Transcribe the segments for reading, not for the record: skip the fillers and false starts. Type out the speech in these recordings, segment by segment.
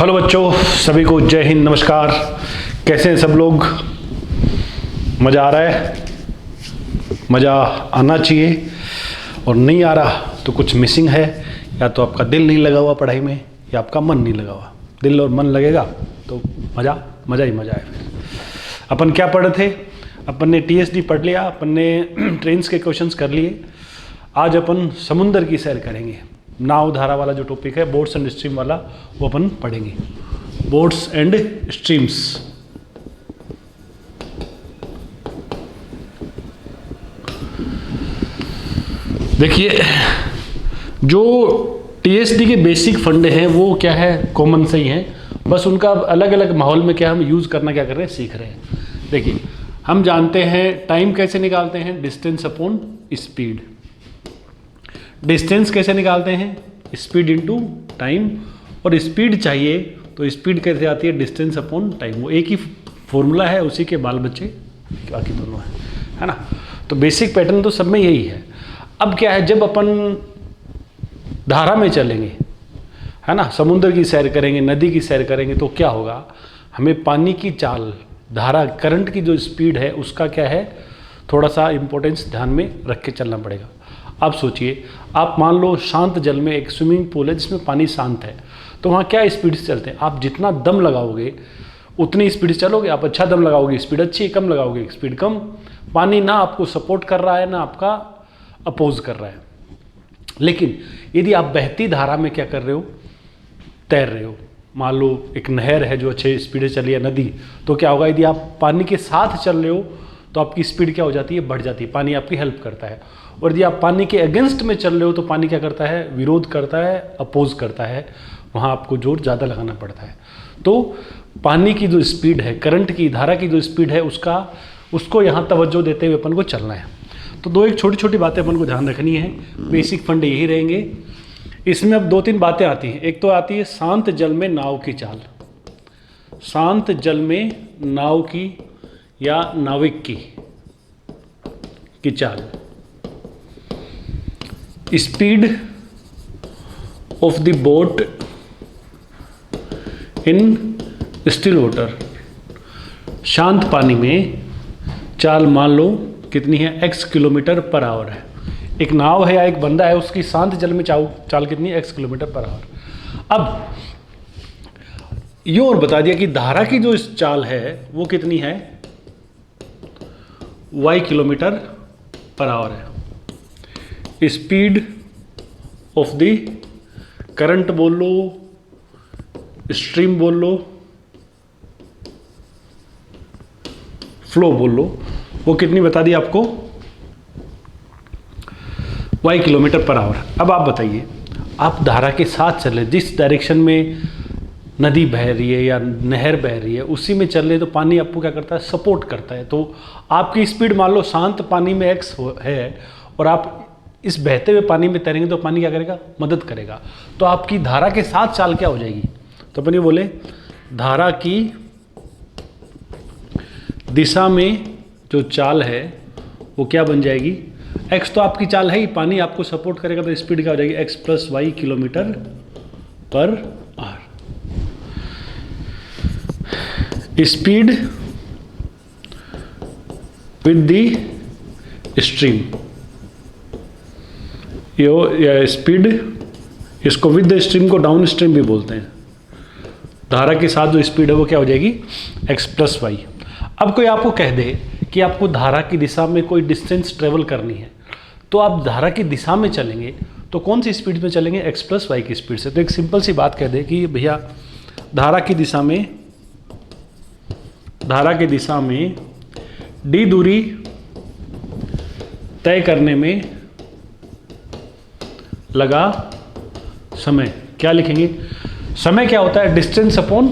Hello बच्चों, सभी को जय हिंद, नमस्कार। कैसे हैं सब लोग? मज़ा आ रहा है? मज़ा आना चाहिए, और नहीं आ रहा तो कुछ मिसिंग है। या तो आपका दिल नहीं लगा हुआ पढ़ाई में, या आपका मन नहीं लगा हुआ। दिल और मन लगेगा तो मज़ा ही मज़ा है। फिर अपन क्या पढ़े थे? अपन ने टीएसडी पढ़ लिया, अपन ने ट्रेन्स के क्वेश्चंस कर लिए। आज अपन समुंदर की सैर करेंगे। नाव धारा वाला जो टॉपिक है, बोट्स एंड स्ट्रीम वाला, वो अपन पढ़ेंगे। Boats and streams. देखिए, जो टीएसडी के बेसिक फंड हैं वो क्या है, कॉमन से ही हैं, बस उनका अलग अलग माहौल में क्या हम यूज़ करना क्या कर रहे हैं, सीख रहे हैं। देखिए, हम जानते हैं टाइम कैसे निकालते हैं, डिस्टेंस अपॉन स्पीड। डिस्टेंस कैसे निकालते हैं, स्पीड इनटू टाइम। और स्पीड चाहिए तो स्पीड कैसे आती है, डिस्टेंस अपॉन टाइम। वो एक ही फॉर्मूला है, उसी के बाल बच्चे बाकी दोनों है ना। तो बेसिक पैटर्न तो सब में यही है। अब क्या है, जब अपन धारा में चलेंगे, है ना, समुद्र की सैर करेंगे, नदी की सैर करेंगे, तो क्या होगा, हमें पानी की चाल, धारा, करंट की जो स्पीड है उसका क्या है, थोड़ा सा इंपॉर्टेंस ध्यान में रख के चलना पड़ेगा। आप सोचिए, आप मान लो शांत जल में एक स्विमिंग पूल है जिसमें पानी शांत है, तो वहाँ क्या स्पीड से चलते हैं? आप जितना दम लगाओगे उतनी स्पीड से चलोगे। आप अच्छा दम लगाओगे, स्पीड अच्छी, कम लगाओगे, स्पीड कम। पानी ना आपको सपोर्ट कर रहा है, ना आपका अपोज कर रहा है। लेकिन यदि आप बहती धारा में क्या कर रहे हो, तैर रहे हो, मान लो एक नहर है जो अच्छे स्पीड से चली है, नदी, तो क्या होगा, यदि आप पानी के साथ चल रहे हो तो आपकी स्पीड क्या हो जाती है, बढ़ जाती है। पानी आपकी हेल्प करता है। और यदि आप पानी के अगेंस्ट में चल रहे हो तो पानी क्या करता है, विरोध करता है, अपोज करता है, वहाँ आपको जोर ज़्यादा लगाना पड़ता है। तो पानी की जो स्पीड है, करंट की, धारा की जो स्पीड है, उसको यहाँ तवज्जो देते हुए अपन को चलना है। तो दो एक छोटी छोटी बातें अपन को ध्यान रखनी है। बेसिक फंड यही रहेंगे। इसमें अब दो तीन बातें आती हैं। एक तो आती है शांत जल में नाव की चाल। शांत जल में नाव की या नाविक की चाल। Speed of the boat in still water. शांत पानी में चाल मान लो कितनी है, x किलोमीटर पर आवर है। एक नाव है या एक बंदा है, उसकी शांत जल में चाल कितनी है, x किलोमीटर पर आवर। अब ये और बता दिया कि धारा की जो इस चाल है वो कितनी है, y किलोमीटर पर आवर है। स्पीड ऑफ द करंट बोल लो, स्ट्रीम बोल लो, फ्लो बोल लो, वो कितनी बता दी आपको, y किलोमीटर पर आवर। अब आप बताइए, आप धारा के साथ चल रहे, जिस डायरेक्शन में नदी बह रही है या नहर बह रही है उसी में चल रहे, तो पानी आपको क्या करता है, सपोर्ट करता है। तो आपकी स्पीड मान लो शांत पानी में x है, और आप इस बहते हुए पानी में तैरेंगे तो पानी क्या करेगा, मदद करेगा। तो आपकी धारा के साथ चाल क्या हो जाएगी, तो अपन ये बोले धारा की दिशा में जो चाल है वो क्या बन जाएगी, x तो आपकी चाल है ही, पानी आपको सपोर्ट करेगा, तो स्पीड क्या हो जाएगी, x plus Y kilometre per hour. Speed with the stream, या स्पीड, इसको विद द स्ट्रीम को डाउन स्ट्रीम भी बोलते हैं। धारा के साथ जो स्पीड है वो क्या हो जाएगी, x प्लस वाई। अब कोई आपको कह दे कि आपको धारा की दिशा में कोई डिस्टेंस ट्रेवल करनी है, तो आप धारा की दिशा में चलेंगे तो कौन सी स्पीड में चलेंगे, x प्लस वाई की स्पीड से। तो एक सिंपल सी बात कह दे कि भैया धारा की दिशा में d दूरी तय करने में लगा समय, क्या लिखेंगे, समय क्या होता है, डिस्टेंस अपॉन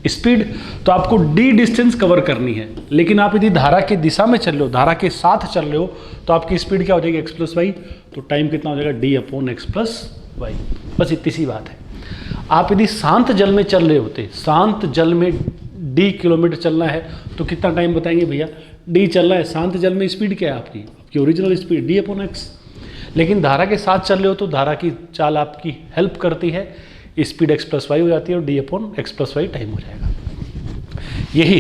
स्पीड। तो आपको d डिस्टेंस कवर करनी है, लेकिन आप यदि धारा की दिशा में चल रहे हो, धारा के साथ चल रहे हो, तो आपकी स्पीड क्या हो जाएगी, x प्लस वाई। तो टाइम कितना हो जाएगा, d upon x plus Y. बस इतनी सी बात है। आप यदि शांत जल में चल रहे होते, शांत जल में d किलोमीटर चलना है, तो कितना टाइम बताएंगे भैया, d चलना है। शांत जल में स्पीड क्या है आपकी original speed d upon x। लेकिन धारा के साथ चल रहे हो तो धारा की चाल आपकी हेल्प करती है, स्पीड x प्लस वाई हो जाती है और D upon X plus Y time हो जाएगा। यही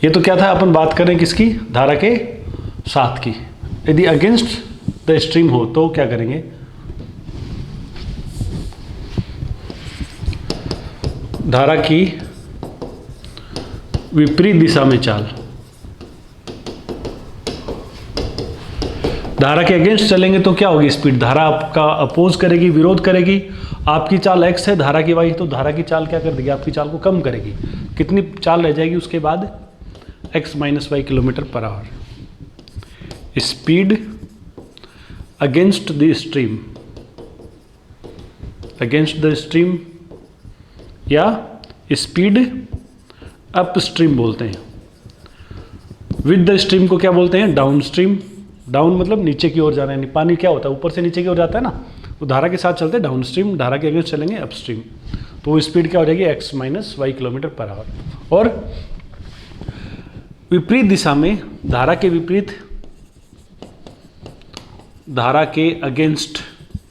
ये तो क्या था, अपन बात करें किसकी, धारा के साथ की। यदि अगेंस्ट द स्ट्रीम हो तो क्या करेंगे, धारा की विपरीत दिशा में चाल, धारा के अगेंस्ट चलेंगे तो क्या होगी स्पीड, धारा आपका अपोज करेगी, विरोध करेगी। आपकी चाल x है, धारा की y, तो धारा की चाल क्या कर देगी, आपकी चाल को कम करेगी। कितनी चाल रह जाएगी उसके बाद, x minus y kilometre per hour. Speed against the stream, against the stream या स्पीड अप स्ट्रीम बोलते हैं। विद द स्ट्रीम को क्या बोलते हैं, डाउन स्ट्रीम। डाउन मतलब नीचे की ओर जाना है, पानी क्या होता है ऊपर से नीचे की ओर जाता है ना, वो धारा के साथ चलते हैं डाउन स्ट्रीम, धारा के अगेंस्ट चलेंगे अप स्ट्रीम, तो वो स्पीड क्या हो जाएगी x minus y kilometre per hour. और विपरीत दिशा में, धारा के विपरीत, धारा के अगेंस्ट,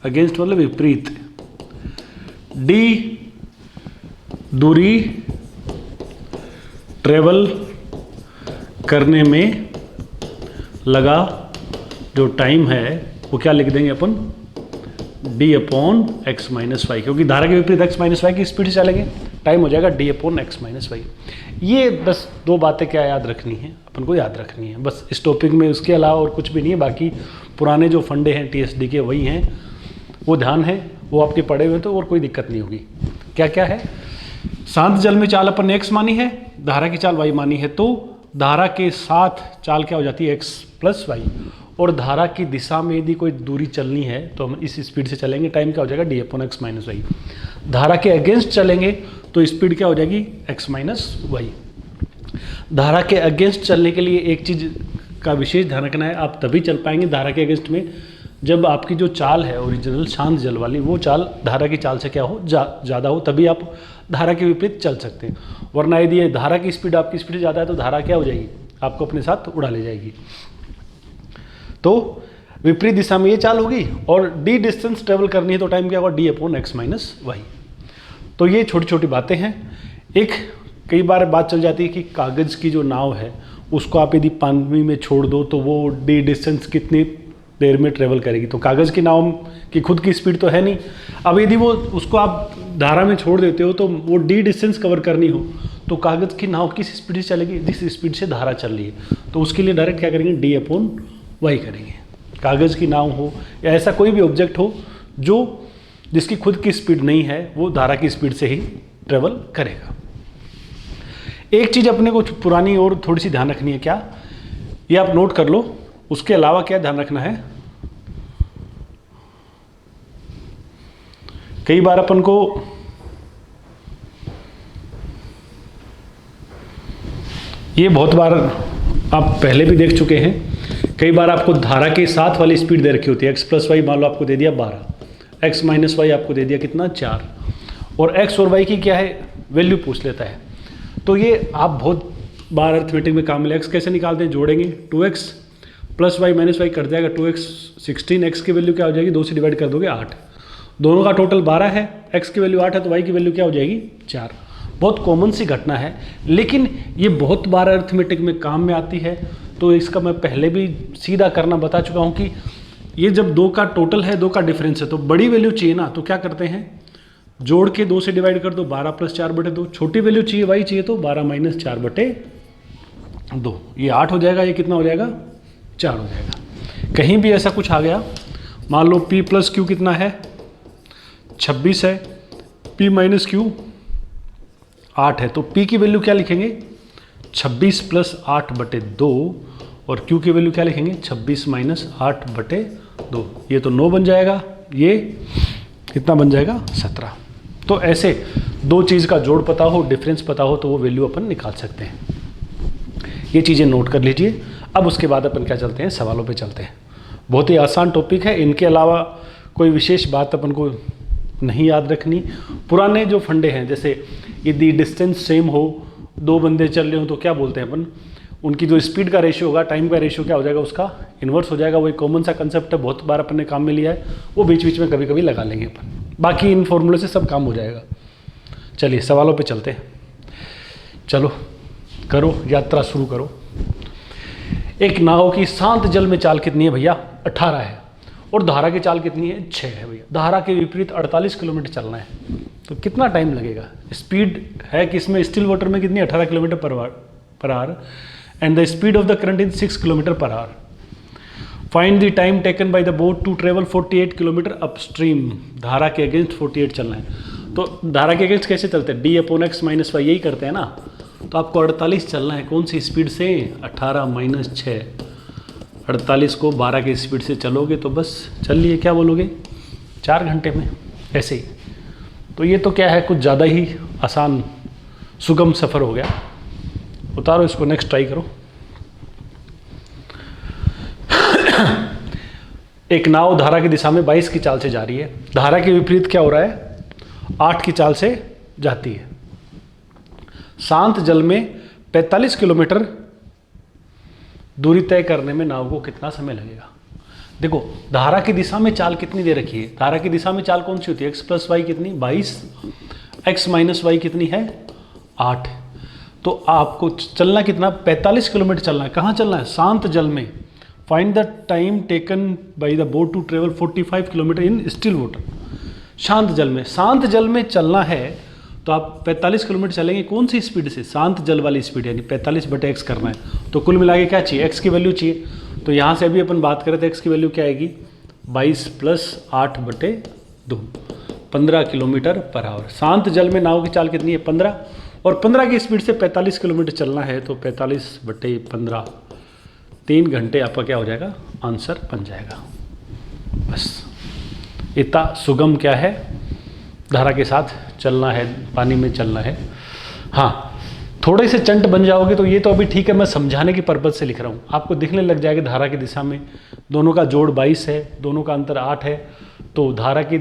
अगेंस्ट मतलब विपरीत, d दूरी ट्रेवल करने में लगा जो टाइम है वो क्या लिख देंगे अपन, d upon x minus y, क्योंकि धारा के विपरीत x माइनस वाई की स्पीड से चलेंगे, टाइम हो जाएगा d upon x minus y. ये बस दो बातें क्या याद रखनी है अपन को, याद रखनी है बस इस टॉपिक में, उसके अलावा और कुछ भी नहीं है। बाकी पुराने जो फंडे हैं TSD के वही हैं, वो ध्यान है, वो आपके पढ़े हुए तो और कोई दिक्कत नहीं होगी। क्या क्या है, शांत जल में चाल अपन ने x मानी है, धारा की चाल y मानी है, तो धारा के साथ चाल क्या हो जाती है x प्लस वाई, और धारा की दिशा में यदि कोई दूरी चलनी है तो हम इस स्पीड से चलेंगे, टाइम क्या हो जाएगा d upon x minus y. धारा के अगेंस्ट चलेंगे तो स्पीड क्या हो जाएगी x माइनस वाई। धारा के अगेंस्ट चलने के लिए एक चीज़ का विशेष ध्यान रखना है, आप तभी चल पाएंगे धारा के अगेंस्ट में जब आपकी जो चाल है ओरिजिनल शांत जल वाली, वो चाल धारा की चाल से क्या हो, ज़्यादा हो, तभी आप धारा के विपरीत चल सकते हैं। वरना यदि ये धारा की स्पीड आपकी स्पीड ज़्यादा है तो धारा क्या हो जाएगी, आपको अपने साथ उड़ा ले जाएगी। तो विपरीत दिशा में ये चाल होगी और d डिस्टेंस ट्रेवल करनी है तो टाइम क्या होगा, d upon x minus y. तो ये छोटी छोटी बातें हैं। एक कई बार बात चल जाती है कि कागज़ की जो नाव है उसको आप यदि पानी में छोड़ दो तो वो d डिस्टेंस कितनी देर में ट्रेवल करेगी, तो कागज़ की नाव की खुद की स्पीड तो है नहीं। अब यदि वो उसको आप धारा में छोड़ देते हो तो वो d डिस्टेंस कवर करनी हो तो कागज़ की नाव किस स्पीड से चलेगी, जिस स्पीड से धारा चल रही है, तो उसके लिए डायरेक्ट क्या करेंगे, d अपॉन वाई करेंगे। कागज़ की नाव हो या ऐसा कोई भी ऑब्जेक्ट हो जो जिसकी खुद की स्पीड नहीं है, वो धारा की स्पीड से ही ट्रेवल करेगा। एक चीज़ अपने को पुरानी और थोड़ी सी ध्यान रखनी है, क्या, ये आप नोट कर लो। उसके अलावा क्या ध्यान रखना है, कई बार अपन को ये बहुत बार आप पहले भी देख चुके हैं, कई बार आपको धारा के साथ वाली स्पीड दे रखी होती है, x प्लस वाई मान लो आपको दे दिया 12, x माइनस वाई आपको दे दिया कितना 4, और x और y की क्या है वैल्यू पूछ लेता है। तो ये आप बहुत बार अर्थमेटिक में काम मिले, x कैसे निकालते हैं, जोड़ेंगे 2x plus y minus y cut जाएगा 2x 16, x की वैल्यू क्या हो जाएगी 2 से डिवाइड कर दोगे 8, दोनों का टोटल 12 है, x की वैल्यू 8 है तो y की वैल्यू क्या हो जाएगी 4। बहुत कॉमन सी घटना है, लेकिन ये बहुत बार अर्थमेटिक में काम में आती है। तो इसका मैं पहले भी सीधा करना बता चुका हूँ कि ये जब 2 का टोटल है 2 का डिफरेंस है तो बड़ी वैल्यू चाहिए ना, तो क्या करते हैं जोड़ के 2 से डिवाइड कर दो, 12 प्लस 4 बटे 2, छोटी वैल्यू चाहिए y चाहिए तो 12 माइनस 4 बटे 2, ये 8 हो जाएगा, ये कितना हो जाएगा 4 हो जाएगा। कहीं भी ऐसा कुछ आ गया, मान लो p प्लस क्यू कितना है 26 है, p माइनस क्यू 8 है, तो p की वैल्यू क्या लिखेंगे 26 प्लस 8 बटे 2, और q की वैल्यू क्या लिखेंगे 26 माइनस 8 बटे 2, ये तो 9 बन जाएगा, ये कितना बन जाएगा 17। तो ऐसे दो चीज़ का जोड़ पता हो, डिफरेंस पता हो तो वो वैल्यू अपन निकाल सकते हैं। ये चीज़ें नोट कर लीजिए। अब उसके बाद अपन क्या चलते हैं, सवालों पे चलते हैं। बहुत ही आसान टॉपिक है, इनके अलावा कोई विशेष बात अपन को नहीं याद रखनी। पुराने जो फंडे हैं, जैसे यदि डिस्टेंस सेम हो, 2 बंदे चल रहे हो तो क्या बोलते हैं अपन, उनकी जो स्पीड का रेशियो होगा, टाइम का रेशियो क्या हो जाएगा, उसका इन्वर्स हो जाएगा। वो एक कॉमन सा कंसेप्ट है, बहुत बार अपन ने काम में लिया है, वो बीच बीच में कभी कभी लगा लेंगे अपन। बाकी इन फॉर्मूले से सब काम हो जाएगा। चलिए सवालों पे चलते हैं। चलो करो, यात्रा शुरू करो। एक नाव की शांत जल में चाल कितनी है भैया? 18 है। और धारा की चाल कितनी है? 6 है भैया। धारा के विपरीत 48 किलोमीटर चलना है, तो कितना टाइम लगेगा? स्पीड है कि इसमें स्टिल वाटर में कितनी? 18 kilometre per hour and the speed of the current is 6 kilometre per hour. Find the time taken by the boat to travel 48 kilometre upstream. धारा के अगेंस्ट 48 चलना है, तो धारा के अगेंस्ट कैसे चलते हैं? d/x - y, यही करते हैं ना। तो आपको 48 चलना है, कौन सी स्पीड से? 18 - 6, 48 को 12 की स्पीड से चलोगे तो बस चल लिए, क्या बोलोगे, 4 घंटे में, ऐसे ही। तो ये तो क्या है, कुछ ज़्यादा ही आसान सुगम सफ़र हो गया। उतारो इसको, नेक्स्ट ट्राई करो। एक नाव धारा की दिशा में 22 की चाल से जा रही है। धारा के विपरीत क्या हो रहा है? 8 की चाल से जाती है। शांत जल में 45 किलोमीटर दूरी तय करने में नाव को कितना समय लगेगा? देखो, धारा की दिशा में चाल कितनी दे रखी है? धारा की दिशा में चाल कौन सी होती है? x + y कितनी? 22, x - y कितनी है? 8। तो आपको चलना कितना? 45 किलोमीटर चलना है। कहाँ चलना है? शांत जल में। Find the time taken by the boat to travel 45 kilometre in still water. शांत जल में, शांत जल में चलना है तो आप 45 किलोमीटर चलेंगे, कौन सी स्पीड से? शांत जल वाली स्पीड, यानी 45/x करना है। तो कुल मिला के क्या चाहिए? x की वैल्यू चाहिए। तो यहाँ से अभी अपन बात करें तो x की वैल्यू क्या आएगी? 22 + 8/2, 15 किलोमीटर पर आवर। शांत जल में नाव की चाल कितनी है? 15, और 15 की स्पीड से 45 किलोमीटर चलना है, तो 45/15, 3 घंटे आपका क्या हो जाएगा? आंसर बन जाएगा। बस इतना सुगम क्या है, धारा के साथ चलना है, पानी में चलना है। हाँ, थोड़े से चंट बन जाओगे तो ये तो अभी ठीक है, मैं समझाने की पर्पज़ से लिख रहा हूँ। आपको दिखने लग जाएगा धारा की दिशा में दोनों का जोड़ 22 है, दोनों का अंतर 8 है। तो धारा की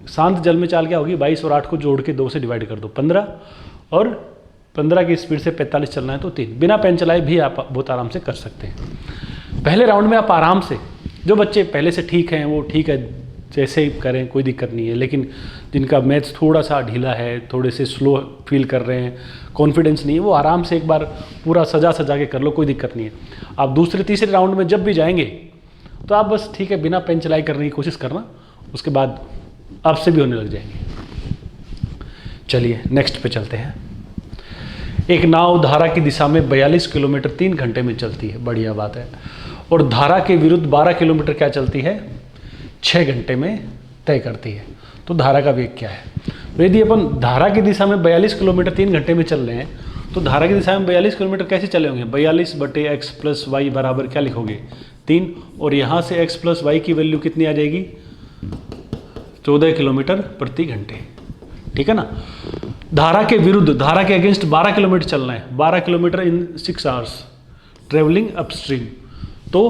शांत जल में चाल क्या होगी? 22 और 8 को जोड़ के 2 से डिवाइड कर दो, 15, और 15 की स्पीड से 45 चलना है तो 3। बिना पेन चलाए भी आप बहुत आराम से कर सकते हैं। पहले राउंड में आप आराम से, जो बच्चे पहले से ठीक हैं वो ठीक है, जैसे ही करें कोई दिक्कत नहीं है। लेकिन जिनका मैथ्स थोड़ा सा ढीला है, थोड़े से स्लो फील कर रहे हैं, कॉन्फिडेंस नहीं है, वो आराम से एक बार पूरा सजा के कर लो, कोई दिक्कत नहीं है। आप दूसरे तीसरे राउंड में जब भी जाएंगे तो आप बस ठीक है बिना पेन चलाई करने की कोशिश करना, उसके बाद आपसे भी होने लग जाएंगे। चलिए नेक्स्ट पे चलते हैं। एक नाव धारा की दिशा में 42 किलोमीटर 3 घंटे में चलती है, बढ़िया बात है। और धारा के विरुद्ध 12 किलोमीटर क्या चलती है? 6 घंटे में तय करती है। तो धारा का वेग क्या है? तो यदि अपन धारा की दिशा में 42 किलोमीटर 3 घंटे में चल रहे हैं, तो धारा की दिशा में 42 किलोमीटर कैसे चले होंगे? 42/x + y बराबर क्या लिखोगे? 3, और यहाँ से x + y की वैल्यू कितनी आ जाएगी? 14 किलोमीटर प्रति घंटे, ठीक है ना। धारा के विरुद्ध, धारा के अगेंस्ट 12 किलोमीटर चलना है, 12 किलोमीटर इन 6 आवर्स ट्रेवलिंग अपस्ट्रीम। तो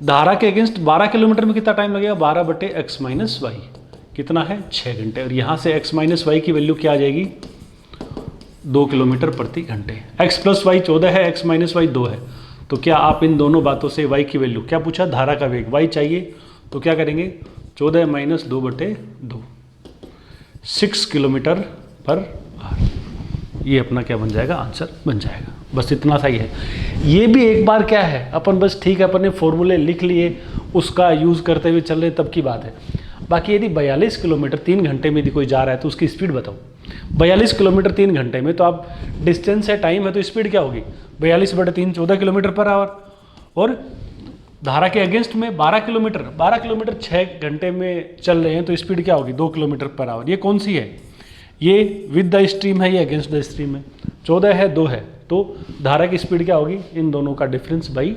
धारा के अगेंस्ट 12 किलोमीटर में कितना टाइम लगेगा? 12/x - y कितना है? 6 घंटे। और यहाँ से x - y की वैल्यू क्या आ जाएगी? 2 किलोमीटर प्रति घंटे। x + y 14 है, x - y 2 है। तो क्या आप इन दोनों बातों से y की वैल्यू, क्या पूछा? धारा का वेग y चाहिए, तो क्या करेंगे? 14 - 2/2, 6 किलोमीटर पर आवर। ये अपना क्या बन जाएगा? आंसर बन जाएगा। बस इतना सा ही है। ये भी एक बार क्या है, अपन बस ठीक है अपन ने फॉर्मूले लिख लिए, उसका यूज़ करते हुए चल रहे तब की बात है। बाकी यदि 42 किलोमीटर 3 घंटे में यदि कोई जा रहा है तो उसकी स्पीड बताओ। 42 किलोमीटर 3 घंटे में, तो आप डिस्टेंस है, टाइम है, तो स्पीड क्या होगी? 42/3, 14 किलोमीटर पर आवर। और धारा के अगेंस्ट में 12 किलोमीटर 6 घंटे में चल रहे हैं, तो स्पीड क्या होगी? 2 किलोमीटर पर आवर। ये कौन सी है? ये विद द स्ट्रीम है, ये अगेंस्ट द स्ट्रीम है। 14 है, 2 है, तो धारा की स्पीड क्या होगी? इन दोनों का डिफरेंस बाई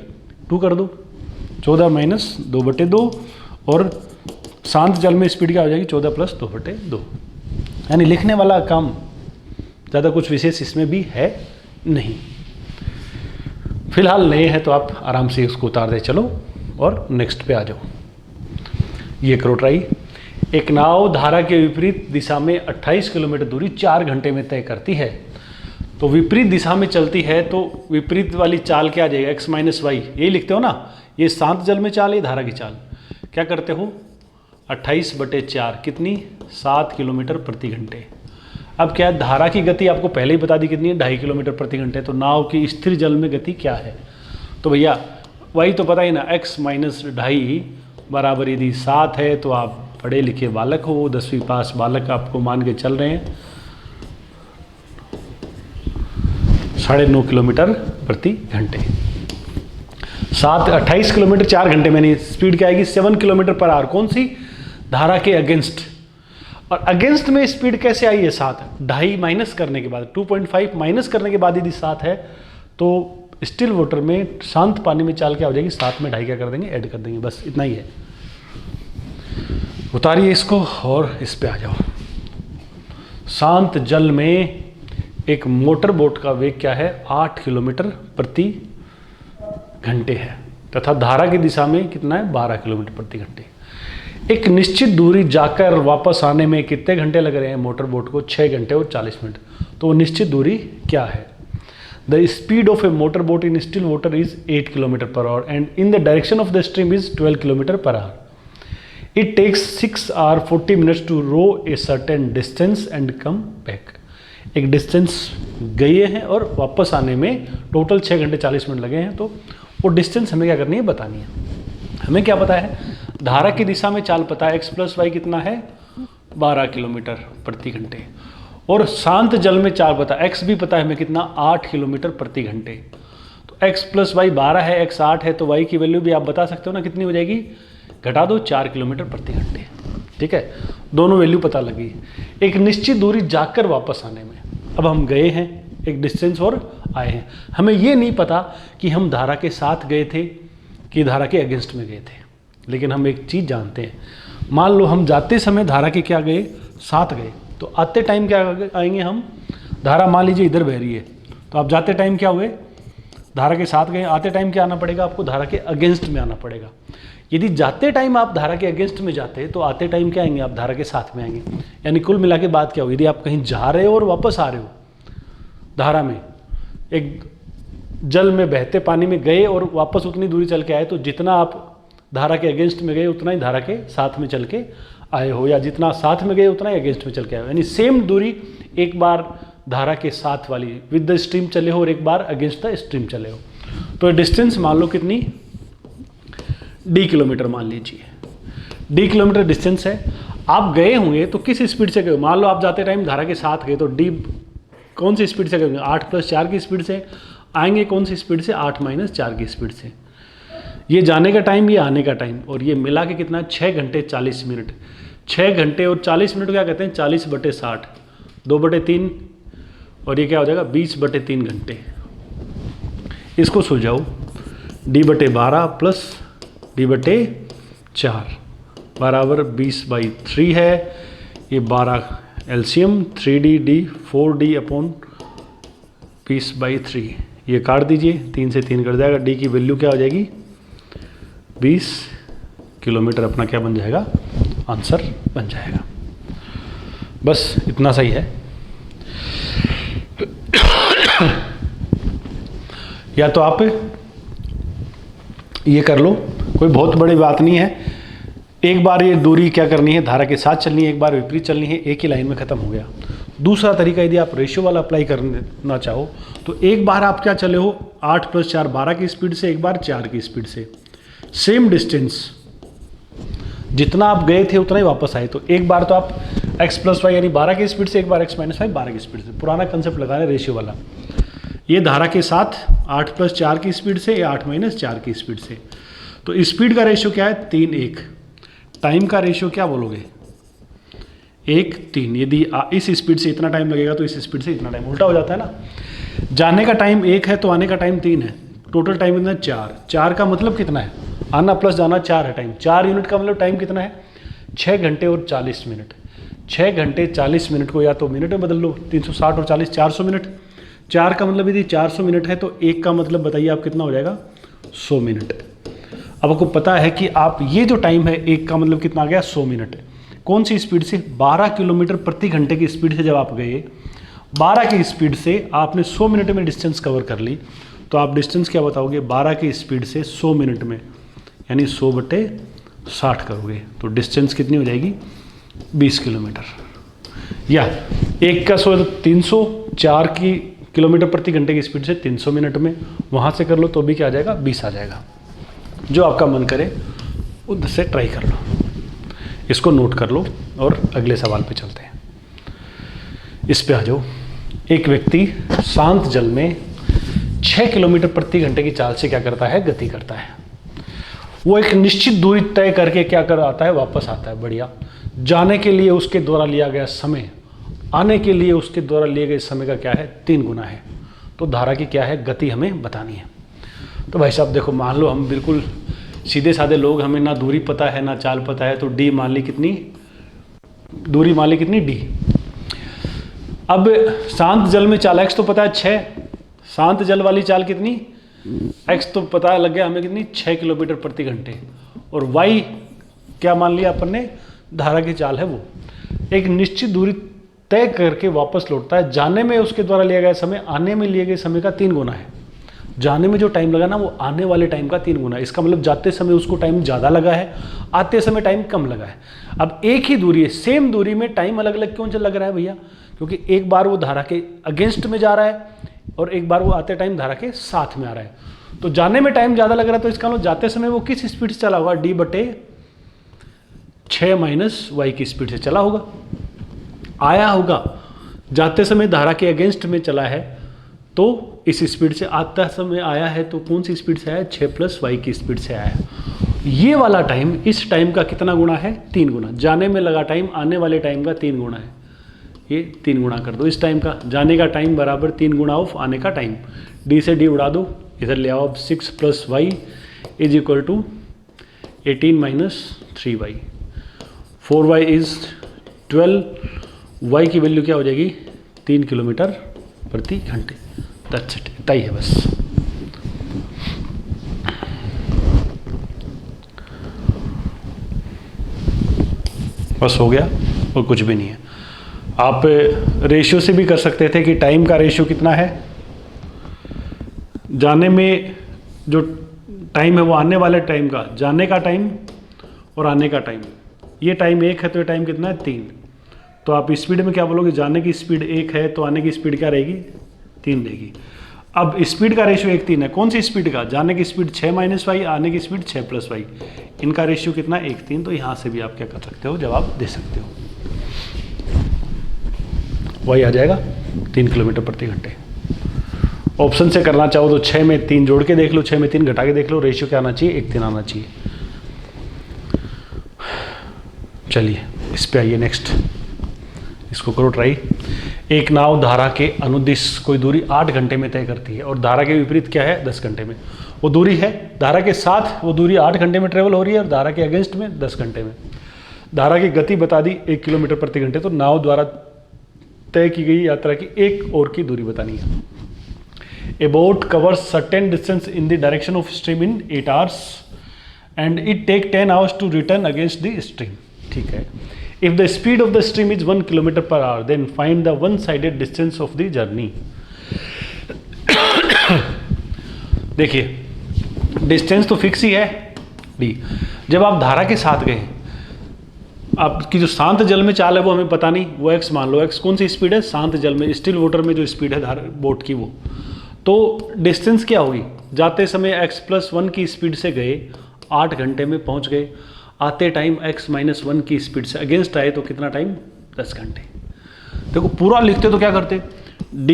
2 कर दो, 14 - 2/2। और शांत जल में स्पीड क्या हो जाएगी? 14 + 2/2। यानी लिखने वाला काम ज़्यादा कुछ विशेष इसमें भी है नहीं। फिलहाल नए हैं तो आप आराम से उसको उतार दे चलो, और नेक्स्ट पे आ जाओ। ये करो ट्राई। एक नाव धारा के विपरीत दिशा में 28 किलोमीटर दूरी 4 घंटे में तय करती है। तो विपरीत दिशा में चलती है तो विपरीत वाली चाल क्या आ जाएगा, एक्स माइनस वाई, यही लिखते हो ना। ये शांत जल में चाल, ये धारा की चाल। क्या करते हो, 28/4 कितनी, 7 किलोमीटर प्रति घंटे। अब क्या है, धारा की गति आपको पहले ही बता दी कितनी है, 2.5 किलोमीटर प्रति घंटे। तो नाव की स्थिर जल में गति क्या है, तो भैया वही तो पता ही ना, x माइनस 2.5 बराबर यदि 7 है तो आप पढ़े लिखे बालक हो, 10वीं पास बालक आपको मान के चल रहे हैं, 9.5 किलोमीटर प्रति घंटे। 28 किलोमीटर 4 घंटे में, नहीं स्पीड क्या आएगी, 7 किलोमीटर पर आवर। कौन सी, धारा के अगेंस्ट। और अगेंस्ट में स्पीड कैसे आई है, 7, 2.5 माइनस करने के बाद, 2.5 माइनस करने के बाद यदि 7 है तो स्टिल वाटर में, शांत पानी में चाल क्या हो जाएगी, 7 में 2.5 क्या कर देंगे, ऐड कर देंगे, बस इतना ही है। उतारिए इसको और इस पे आ जाओ। शांत जल में एक मोटर बोट का वेग क्या है, 8 किलोमीटर प्रति घंटे है, तथा धारा की दिशा में कितना है, 12 किलोमीटर प्रति घंटे। एक निश्चित दूरी जाकर वापस आने में कितने घंटे लग रहे हैं मोटर बोट को, 6 घंटे और 40 मिनट। तो वो निश्चित दूरी क्या है, the speed of a motor boat in still water is 8 kilometre per hour and in the direction of the stream is 12 kilometre per hour. It takes 6 hours 40 minutes to row a certain distance and come back. एक distance गए हैं और वापस आने में total 6 घंटे 40 minute लगे हैं, तो वो डिस्टेंस हमें क्या करनी है, बतानी है। हमें क्या पता है, धारा की दिशा में चाल पता है, x प्लस वाई कितना है, 12 किलोमीटर प्रति घंटे। और शांत जल में चाल पता है, x भी पता है हमें कितना, 8 किलोमीटर प्रति घंटे। तो x प्लस वाई 12 है, x 8 है, तो y की वैल्यू भी आप बता सकते हो ना, कितनी हो जाएगी, घटा दो, 4 किलोमीटर प्रति घंटे। ठीक है, दोनों वैल्यू पता लगी। एक निश्चित दूरी जाकर वापस आने में, अब हम गए हैं एक डिस्टेंस और आए हैं, हमें ये नहीं पता कि हम धारा के साथ गए थे कि धारा के अगेंस्ट में गए थे, लेकिन हम एक चीज़ जानते हैं, मान लो हम जाते समय धारा के क्या गए, साथ गए, तो आते टाइम क्या आएंगे हम, धारा मान लीजिए इधर बह रही है, तो आप जाते टाइम क्या हुए, धारा के साथ गए, आते टाइम क्या आना पड़ेगा आपको, धारा के अगेंस्ट में आना पड़ेगा। यदि जाते टाइम आप धारा के अगेंस्ट में जाते हैं तो आते टाइम क्या आएंगे, आप धारा के साथ में आएंगे। यानी कुल मिला के बात क्या हो, यदि आप कहीं जा रहे हो और वापस आ रहे हो, धारा में एक जल में बहते पानी में गए और वापस उतनी दूरी चल के आए, तो जितना आप धारा के अगेंस्ट में गए उतना ही धारा के साथ में चल के आए हो, या जितना साथ में गए उतना ही अगेंस्ट में चल के आए हो। यानी सेम दूरी, एक बार धारा के साथ वाली विद द स्ट्रीम चले हो और एक बार अगेंस्ट द स्ट्रीम चले हो। तो डिस्टेंस मान लो कितनी, d किलोमीटर मान लीजिए, d किलोमीटर डिस्टेंस है। आप गए होंगे तो किस स्पीड से गए, मान लो आप जाते टाइम धारा के साथ गए तो d कौन सी स्पीड से गए, 8 + 4 की स्पीड से आएंगे, कौन सी स्पीड से, 8 - 4 की स्पीड से। ये जाने का टाइम, ये आने का टाइम, और ये मिला के कितना, 6 घंटे 40 मिनट। 6 घंटे और 40 मिनट क्या कहते हैं, 40/60, 2/3, और ये क्या हो जाएगा, 20/3 घंटे। इसको सुलझाओ, d/12 + d/4 बराबर 20/3 है। ये 12 एलसीएम, 3d 4d/20/3, ये काट दीजिए, 3 से 3 कट जाएगा, d की वैल्यू क्या हो जाएगी, 20 किलोमीटर अपना क्या बन जाएगा, आंसर बन जाएगा। बस इतना सही है। या तो आप ये कर लो, कोई बहुत बड़ी बात नहीं है, एक बार ये दूरी क्या करनी है, धारा के साथ चलनी है, एक बार विपरीत चलनी है, एक ही लाइन में ख़त्म हो गया। दूसरा तरीका, यदि आप रेशियो वाला अप्लाई करना चाहो तो एक बार आप क्या चले हो, 8 + 4 12 की स्पीड से, एक बार 4 की स्पीड से, सेम डिस्टेंस, जितना आप गए थे उतना ही वापस आए। तो एक बार तो आप x + y यानी 12 की स्पीड से, एक बार x - y 12 की स्पीड से। पुराना कंसेप्ट लगा रहे रेशियो वाला, ये धारा के साथ 8 + 4 की स्पीड से या 8 - 4 की स्पीड से। तो स्पीड का रेशियो क्या है, 3:1। टाइम का रेशियो क्या बोलोगे, 1:3। यदि इस स्पीड से इतना टाइम लगेगा तो इस स्पीड से इतना टाइम, उल्टा हो जाता है ना। जाने का टाइम 1 है तो आने का टाइम 3 है, टोटल टाइम कितना, 4। 4 का मतलब कितना है, आना प्लस जाना 4 है टाइम। 4 यूनिट का मतलब टाइम कितना है, 6 घंटे और 40 मिनट। 6 घंटे 40 मिनट को या तो मिनट में बदल लो, 360 और 40 400 मिनट। 4 का मतलब यदि 400 मिनट है तो 1 का मतलब बताइए आप कितना हो जाएगा, 100 मिनट। अब आपको पता है कि आप ये जो टाइम है 1 का मतलब कितना आ गया, 100 मिनट। कौन सी स्पीड से, 12 किलोमीटर प्रति घंटे की स्पीड से जब आप गए 12 की स्पीड से आपने 100 मिनट में डिस्टेंस कवर कर ली, तो आप डिस्टेंस क्या बताओगे? 12 की स्पीड से 100 मिनट में, यानी 100/60 करोगे तो डिस्टेंस कितनी हो जाएगी? 20 किलोमीटर। या 1 का 100 300, 4 की किलोमीटर प्रति घंटे की स्पीड से 300 मिनट में, वहाँ से कर लो तो भी क्या आ जाएगा? 20 आ जाएगा। जो आपका मन करे उधर से ट्राई कर लो, इसको नोट कर लो और अगले सवाल पे चलते हैं। इस पे आ जाओ। एक व्यक्ति शांत जल में 6 किलोमीटर प्रति घंटे की चाल से क्या करता है? गति करता है। वो एक निश्चित दूरी तय करके क्या कर आता है? वापस आता है। बढ़िया। जाने के लिए उसके द्वारा लिया गया समय आने के लिए उसके द्वारा लिए गए समय का क्या है? 3 गुना है। तो धारा की क्या है? गति हमें बतानी है। तो भाई साहब देखो, मान लो हम बिल्कुल सीधे साधे लोग, हमें ना दूरी पता है ना चाल पता है, तो डी मान ली कितनी? दूरी मान ली कितनी? डी। अब शांत जल में चाल x तो पता है 6, शांत जल वाली चाल कितनी? x तो पता लग गया हमें कितनी? 6 किलोमीटर प्रति घंटे। और y क्या मान लिया अपन ने? धारा की चाल है वो। एक निश्चित दूरी तय करके वापस लौटता है। जाने में उसके द्वारा लिया गया समय आने में लिए गए समय का 3 गुना है। जाने में जो टाइम लगा ना, वो आने वाले टाइम का 3 गुना है। इसका मतलब जाते समय उसको टाइम ज़्यादा लगा है, आते समय टाइम कम लगा है। अब एक ही दूरी है, सेम दूरी में टाइम अलग अलग क्यों लग रहा है भैया? क्योंकि एक बार वो धारा के अगेंस्ट में जा रहा है और एक बार वो आते टाइम धारा के साथ में आ रहा है। तो जाने में टाइम ज़्यादा लग रहा है, तो इसका मतलब जाते समय वो किस स्पीड से चला होगा? D/6 - y की स्पीड से चला होगा। आया होगा, जाते समय धारा के अगेंस्ट में चला है तो इस स्पीड से, आता समय आया है तो कौन सी स्पीड से आया? 6 + y की स्पीड से आया है। ये वाला टाइम इस टाइम का कितना गुना है? 3 गुना। जाने में लगा टाइम आने वाले टाइम का 3 गुना है। ये 3 गुना कर दो इस टाइम का। जाने का टाइम बराबर 3 गुना ऑफ आने का टाइम। डी से डी उड़ा दो, इधर ले आओ। 6 + y = 18 - 3y। 4y = 12। y की वैल्यू क्या हो जाएगी? 3 किलोमीटर प्रति घंटे। दैट्स इट, इतना ही है बस। बस हो गया और कुछ भी नहीं है। आप रेशियो से भी कर सकते थे कि टाइम का रेशियो कितना है, जाने में जो टाइम है वो आने वाले टाइम का, जाने का टाइम और आने का टाइम। ये टाइम 1 है तो ये टाइम कितना है? 3। तो आप स्पीड में क्या बोलोगे? जाने की स्पीड 1 है तो आने की स्पीड क्या रहेगी? 3 रहेगी। अब स्पीड का रेशियो 1:3 है। कौन सी स्पीड का? जाने की स्पीड 6 - y, आने की स्पीड 6 + y। इनका रेशियो कितना? 1:3। तो यहाँ से भी आप क्या कर सकते हो? जवाब दे सकते हो। वही आ जाएगा 3 किलोमीटर प्रति घंटे। ऑप्शन से करना चाहो तो 6 में 3 जोड़ के देख लो, 6 में 3 घटा के देख लो। रेशियो क्या आना चाहिए? 1:3 आना चाहिए। चलिए इस पे आइए नेक्स्ट, इसको करो ट्राई। एक नाव धारा के अनुदिश कोई दूरी 8 घंटे में तय करती है और धारा के विपरीत क्या है? 10 घंटे में। वो दूरी है, धारा के साथ वो दूरी 8 घंटे में ट्रेवल हो रही है और धारा के अगेंस्ट में 10 घंटे में। धारा की गति बता दी 1 किलोमीटर प्रति घंटे। तो नाव द्वारा तय की गई यात्रा की एक और की दूरी बतानी है। A boat covers certain distance in the direction of stream in 8 hours and it take 10 hours to return against the stream. ठीक है। If the speed of the stream is 1 km/h, then find the one-sided distance of the journey. देखिए distance तो fix ही है d। जब आप धारा के साथ गए, आपकी जो शांत जल में चाल है वो हमें पता नहीं, वो x मान लो। x कौन सी स्पीड है? शांत जल में, स्टिल वाटर में जो स्पीड है बोट की, वो तो डिस्टेंस क्या हुई? जाते समय x + 1 की स्पीड से गए, 8 घंटे में पहुंच गए। आते टाइम x - 1 की स्पीड से अगेंस्ट आए तो कितना टाइम? 10 घंटे। देखो पूरा लिखते तो क्या करते? d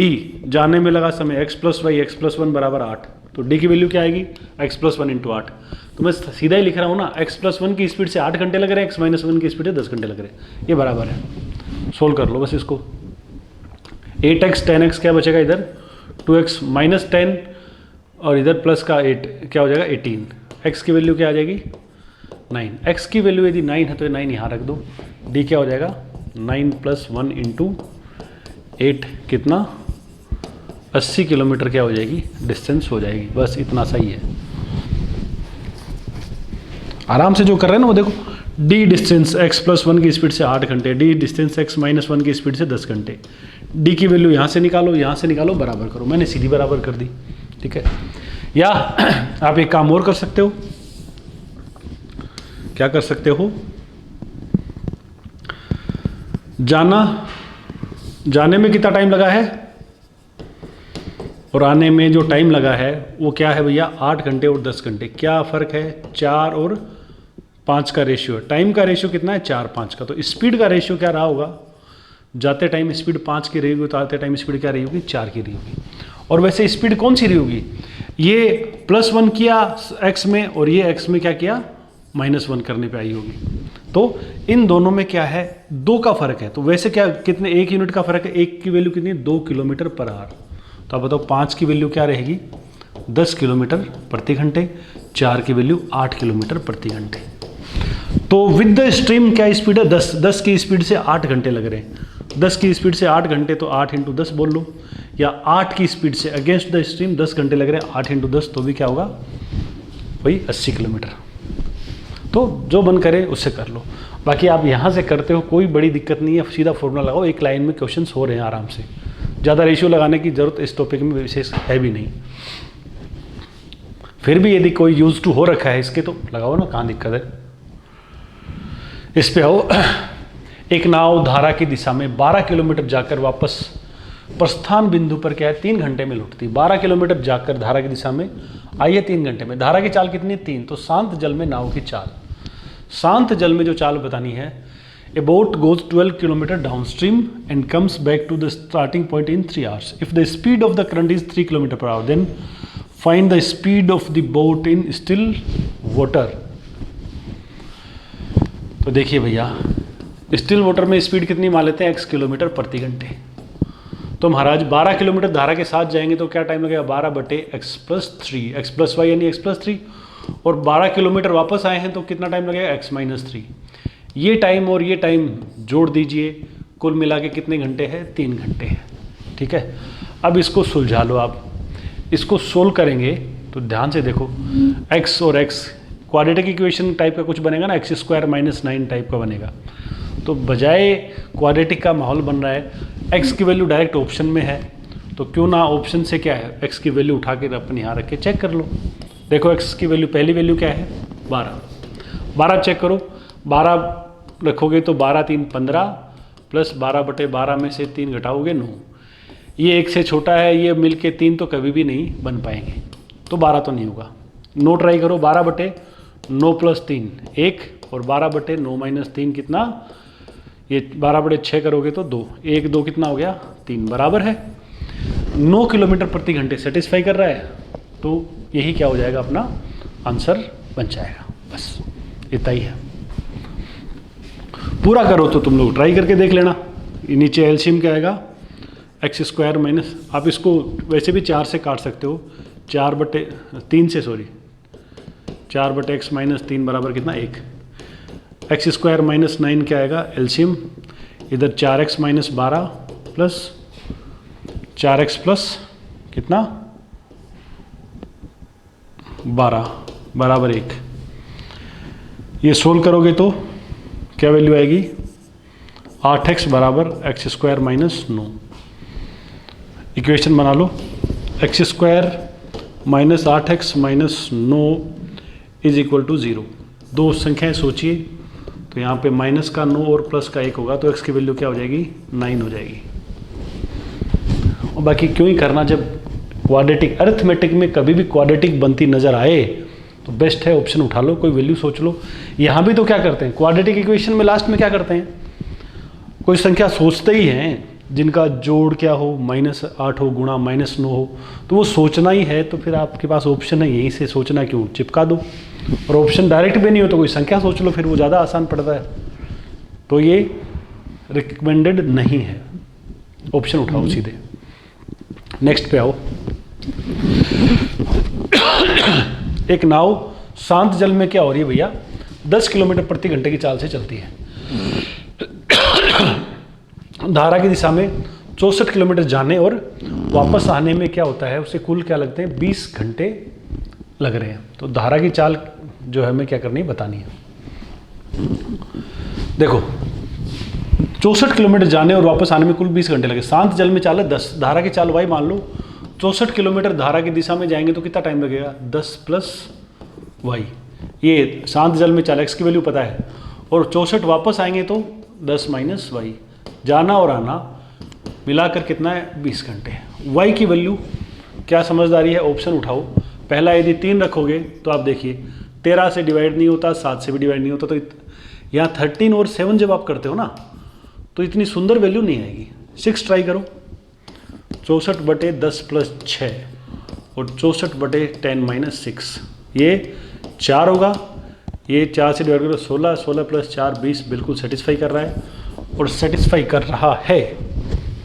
जाने में लगा समय x + y, x + 1 = 8। तो d की वैल्यू क्या आएगी? x + 1 × 8। तो मैं सीधा ही लिख रहा हूँ ना, x + 1 की स्पीड से 8 घंटे लग रहे हैं, x - 1 की स्पीड से 10 घंटे लग रहे हैं। ये बराबर है। सोल्व कर लो बस इसको। 8x 10x क्या बचेगा? इधर 2x - 10 और इधर प्लस का 8 क्या हो जाएगा? 18। x की वैल्यू क्या आ जाएगी? 9। x की वैल्यू यदि 9 है तो ये 9 यहाँ रख दो। d क्या हो जाएगा? 9 + 1 × 8 कितना? 80 किलोमीटर क्या हो जाएगी? डिस्टेंस हो जाएगी। बस इतना सही है। आराम से जो कर रहे हैं ना वो देखो, d डिस्टेंस x + 1 की स्पीड से 8 घंटे, d डिस्टेंस x - 1 की स्पीड से 10 घंटे, डी की वैल्यू यहाँ से निकालो, बराबर करो। मैंने सीधी बराबर कर दी, ठीक है। या आप एक काम और कर सकते हो, क्या कर सकते हो, जाने में कितना टाइम लगा है और आने में जो टाइम लगा है वो क्या है भैया, 8 घंटे और 10 घंटे। क्या फ़र्क है, 4 और 5 का रेशियो है। टाइम का रेशियो कितना है, 4-5 का। तो स्पीड का रेशियो क्या रहा होगा, जाते टाइम स्पीड 5 की रही होगी, तो आते टाइम स्पीड क्या रही होगी, 4 की रही होगी। और वैसे स्पीड कौन सी रही होगी, ये +1 किया x में और ये x में क्या किया, -1 करने पे आई होगी। तो इन दोनों में क्या है, 2 का फर्क है। तो वैसे क्या, कितने, 1 यूनिट का फर्क है। 1 की वैल्यू कितनी है, 2 किलोमीटर पर आवर। तो आप बताओ 5 की वैल्यू क्या रहेगी, 10 किलोमीटर प्रति घंटे। 4 की वैल्यू 8 किलोमीटर प्रति घंटे। तो विद द स्ट्रीम क्या स्पीड है, 10 की स्पीड से 8 घंटे लग रहे हैं। 10 की स्पीड से 8 घंटे, तो 8 × 10 बोल लो, या 8 की स्पीड से अगेंस्ट द स्ट्रीम 10 घंटे लग रहे हैं, 8 × 10 तो भी क्या होगा, वही 80 किलोमीटर। तो जो मन करे उससे कर लो। बाकी आप यहाँ से करते हो, कोई बड़ी दिक्कत नहीं है, सीधा फॉर्मूला लगाओ, एक लाइन में क्वेश्चंस हो रहे हैं आराम से। ज़्यादा रेशियो लगाने की ज़रूरत इस टॉपिक में विशेष है भी नहीं। फिर भी यदि कोई यूज टू हो रखा है इसके तो लगाओ ना, कहाँ दिक्कत है। इस पे आओ। एक नाव धारा की दिशा में 12 किलोमीटर जाकर वापस प्रस्थान बिंदु पर क्या है, 3 घंटे में लौटती। 12 किलोमीटर जाकर धारा की दिशा में आई है 3 घंटे में। धारा की चाल कितनी है, 3। तो शांत जल में नाव की चाल, शांत जल में जो चाल बतानी है, a boat goes 12 kilometre downstream and comes back to the starting point in 3 hours. If the speed of the current is 3 kilometre per hour, then find the speed of the boat in still water. तो देखिए भैया, still water में speed कितनी मान लेते हैं, x kilometre प्रति घंटे। तो महाराज 12 किलोमीटर धारा के साथ जाएंगे तो क्या टाइम लगेगा, 12/x+3, x+y यानी x+3। और 12 किलोमीटर वापस आए हैं तो कितना टाइम लगेगा, x-3। ये टाइम और ये टाइम जोड़ दीजिए, कुल मिला के कितने घंटे हैं, 3 घंटे हैं, ठीक है। अब इसको सुलझा लो। आप इसको सोल्व करेंगे तो ध्यान से देखो, x और x क्वाड्रेटिक इक्वेशन टाइप का कुछ बनेगा ना, x² - 9 टाइप का बनेगा। तो बजाय क्वाड्रेटिक का माहौल बन रहा है, x की वैल्यू डायरेक्ट ऑप्शन में है, तो क्यों ना ऑप्शन से क्या है, x की वैल्यू उठा के अपने यहाँ रख के चेक कर लो। देखो x की वैल्यू, पहली वैल्यू क्या है, 12 चेक करो। 12 रखोगे तो 12 × 3 = 15 प्लस 12/12 में से 3 घटाओगे 9। ये 1 से छोटा है, ये मिल के 3 तो कभी भी नहीं बन पाएंगे, तो 12 तो नहीं होगा। 9 ट्राई करो, 12/9 + 3 1 और 12/9 - 3 कितना, ये 12/6 करोगे तो 2, 1 2 कितना हो गया, 3, बराबर है। 9 किलोमीटर प्रति घंटे सेटिस्फाई कर रहा है, तो यही क्या हो जाएगा, अपना आंसर बन जाएगा। बस इतना ही है। पूरा करो तो तुम लोग ट्राई करके देख लेना। नीचे एलसीएम क्या आएगा, x² - आप इसको वैसे भी 4 से काट सकते हो, 4/3 से, सॉरी 4/x - 3 बराबर कितना, 1। x² - 9 क्या आएगा, एलसीएम इधर 4x - 12 प्लस 4x प्लस कितना, 12 बराबर 1। ये सोल्व करोगे तो क्या वैल्यू आएगी, 8x बराबर x² - 9। इक्वेशन बना लो, x² - 8x - 9 = 0। दो संख्याएं सोचिए, तो यहाँ पे माइनस का 9 और प्लस का 1 होगा, तो x की वैल्यू क्या हो जाएगी, 9 हो जाएगी। और बाकी क्यों ही करना, जब क्वाड्रेटिक अरिथमेटिक में कभी भी क्वाड्रेटिक बनती नज़र आए तो बेस्ट है ऑप्शन उठा लो, कोई वैल्यू सोच लो। यहाँ भी तो क्या करते हैं, क्वाड्रेटिक इक्वेशन में लास्ट में क्या करते हैं, कोई संख्या सोचते ही हैं जिनका जोड़ क्या हो, -8 हो गुणा -9 हो, तो वो सोचना ही है। तो फिर आपके पास ऑप्शन है, यहीं से सोचना क्यों, चिपका दो। और ऑप्शन डायरेक्ट भी नहीं हो तो कोई संख्या सोच लो, फिर वो ज़्यादा आसान पड़ता है। तो ये रिकमेंडेड नहीं है, ऑप्शन उठाओ सीधे। नेक्स्ट पे आओ। एक नाव शांत जल में क्या हो रही है भैया, 10 किलोमीटर प्रति घंटे की चाल से चलती है। धारा की दिशा में 64 किलोमीटर जाने और वापस आने में क्या होता है, उसे कुल क्या लगते हैं, 20 घंटे लग रहे हैं। तो धारा की चाल जो है हमें क्या करनी है, बतानी है। देखो 64 किलोमीटर जाने और वापस आने में कुल 20 घंटे लगे। शांत जल में चाल है 10, धारा की चाल y मान लो, 64 किलोमीटर धारा की दिशा में जाएंगे तो कितना टाइम लगेगा, 10 प्लस y। ये शांत जल में चाल, x की वैल्यू पता है, और 64 वापस आएंगे तो 10 माइनस y। जाना और आना मिलाकर कितना है, 20 घंटे। y की वैल्यू क्या समझदारी है, ऑप्शन उठाओ। पहला यदि 3 रखोगे तो आप देखिए 13 से डिवाइड नहीं होता, 7 से भी डिवाइड नहीं होता, तो यहाँ 13 और 7 जब आप करते हो ना तो इतनी सुंदर वैल्यू नहीं आएगी। 6 ट्राई करो, 64 बटे 10 प्लस 6 और 64 बटे 10 माइनस 6, ये 4 होगा। ये 4 से डिवाइड करो 16, 16 प्लस 4 20, बिल्कुल सेटिस्फाई कर रहा है, और सेटिस्फाई कर रहा है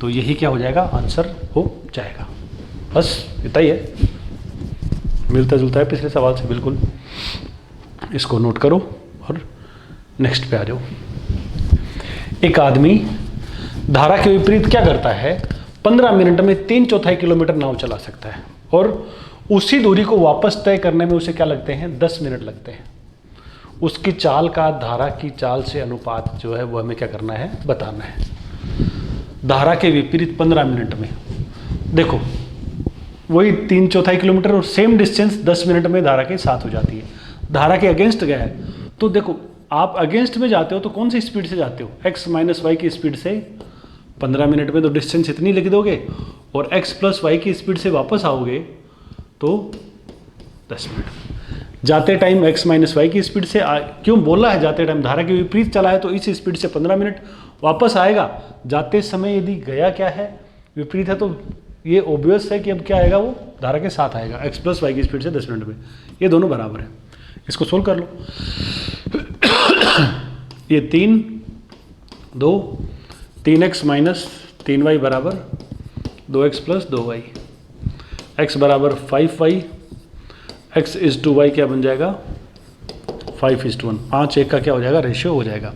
तो यही क्या हो जाएगा, आंसर हो जाएगा। बस इतना ही है, मिलता जुलता है पिछले सवाल से बिल्कुल। इसको नोट करो और नेक्स्ट पे आ जाओ। एक आदमी धारा के विपरीत क्या करता है, 15 मिनट में 3/4 किलोमीटर नाव चला सकता है, और उसी दूरी को वापस तय करने में उसे क्या लगते हैं, 10 मिनट लगते हैं। उसकी चाल का धारा की चाल से अनुपात जो है वो हमें क्या करना है, बताना है। धारा के विपरीत 15 मिनट में, देखो वही 3/4 किलोमीटर और सेम डिस्टेंस 10 मिनट में धारा के साथ हो जाती है। धारा के अगेंस्ट गया है तो देखो, आप अगेंस्ट में जाते हो तो कौन सी स्पीड से जाते हो, x माइनस वाई की स्पीड से। 15 मिनट में तो डिस्टेंस इतनी लिख दोगे, और x प्लस वाई की स्पीड से वापस आओगे तो 10 मिनट। जाते टाइम x माइनस वाई की स्पीड से क्यों बोला है, जाते टाइम धारा के विपरीत चला है तो इस स्पीड से 15 मिनट वापस आएगा। जाते समय यदि गया क्या है, विपरीत है, तो ये ऑब्वियस है कि अब क्या आएगा, वो धारा के साथ आएगा, x प्लस वाई की स्पीड से 10 मिनट में। ये दोनों बराबर है, इसको सोल्व कर लो। ये 3 2 3x माइनस 3y बराबर 2x प्लस 2y, x बराबर 5y, x is to y क्या बन जाएगा, 5:1। 5:1 का क्या हो जाएगा, रेशियो हो जाएगा।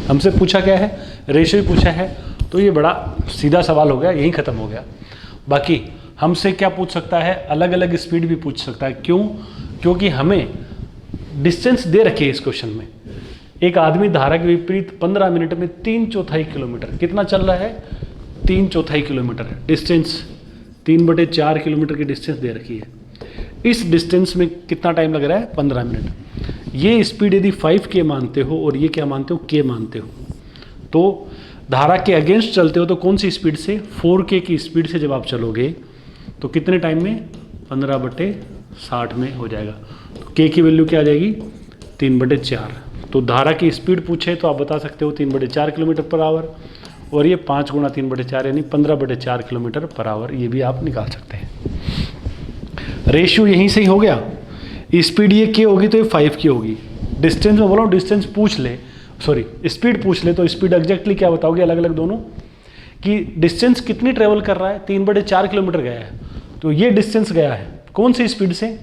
हमसे पूछा क्या है, रेशियो ही पूछा है, तो ये बड़ा सीधा सवाल हो गया, यहीं ख़त्म हो गया। बाकी हमसे क्या पूछ सकता है, अलग अलग स्पीड भी पूछ सकता है। क्यों, क्योंकि हमें डिस्टेंस दे रखी है इस क्वेश्चन में। एक आदमी धारा के विपरीत 15 मिनट में 3/4 किलोमीटर, कितना चल रहा है, 3/4 किलोमीटर डिस्टेंस, 3/4 किलोमीटर की डिस्टेंस दे रखी है। इस डिस्टेंस में कितना टाइम लग रहा है, 15 मिनट। ये स्पीड यदि 5k मानते हो और ये क्या मानते हो, k मानते हो, तो धारा के अगेंस्ट चलते हो तो कौन सी स्पीड से, 4k की स्पीड से जब आप चलोगे तो कितने टाइम में, 15/60 में हो जाएगा। तो k की वैल्यू क्या आ जाएगी, 3/4। तो धारा की स्पीड पूछे तो आप बता सकते हो 3/4 किलोमीटर पर आवर, और ये 5 गुणा 3/4 यानी 15/4 किलोमीटर पर आवर, ये भी आप निकाल सकते हैं। रेशियो यहीं से ही हो गया। स्पीड ये k होगी तो ये 5k होगी। डिस्टेंस में बोला हूँ, डिस्टेंस पूछ ले, सॉरी स्पीड पूछ ले तो स्पीड एग्जैक्टली क्या बताओगे, अलग अलग दोनों, कि डिस्टेंस कितनी ट्रेवल कर रहा है, 3/4 किलोमीटर गया है, तो ये डिस्टेंस गया है कौन सी स्पीड से,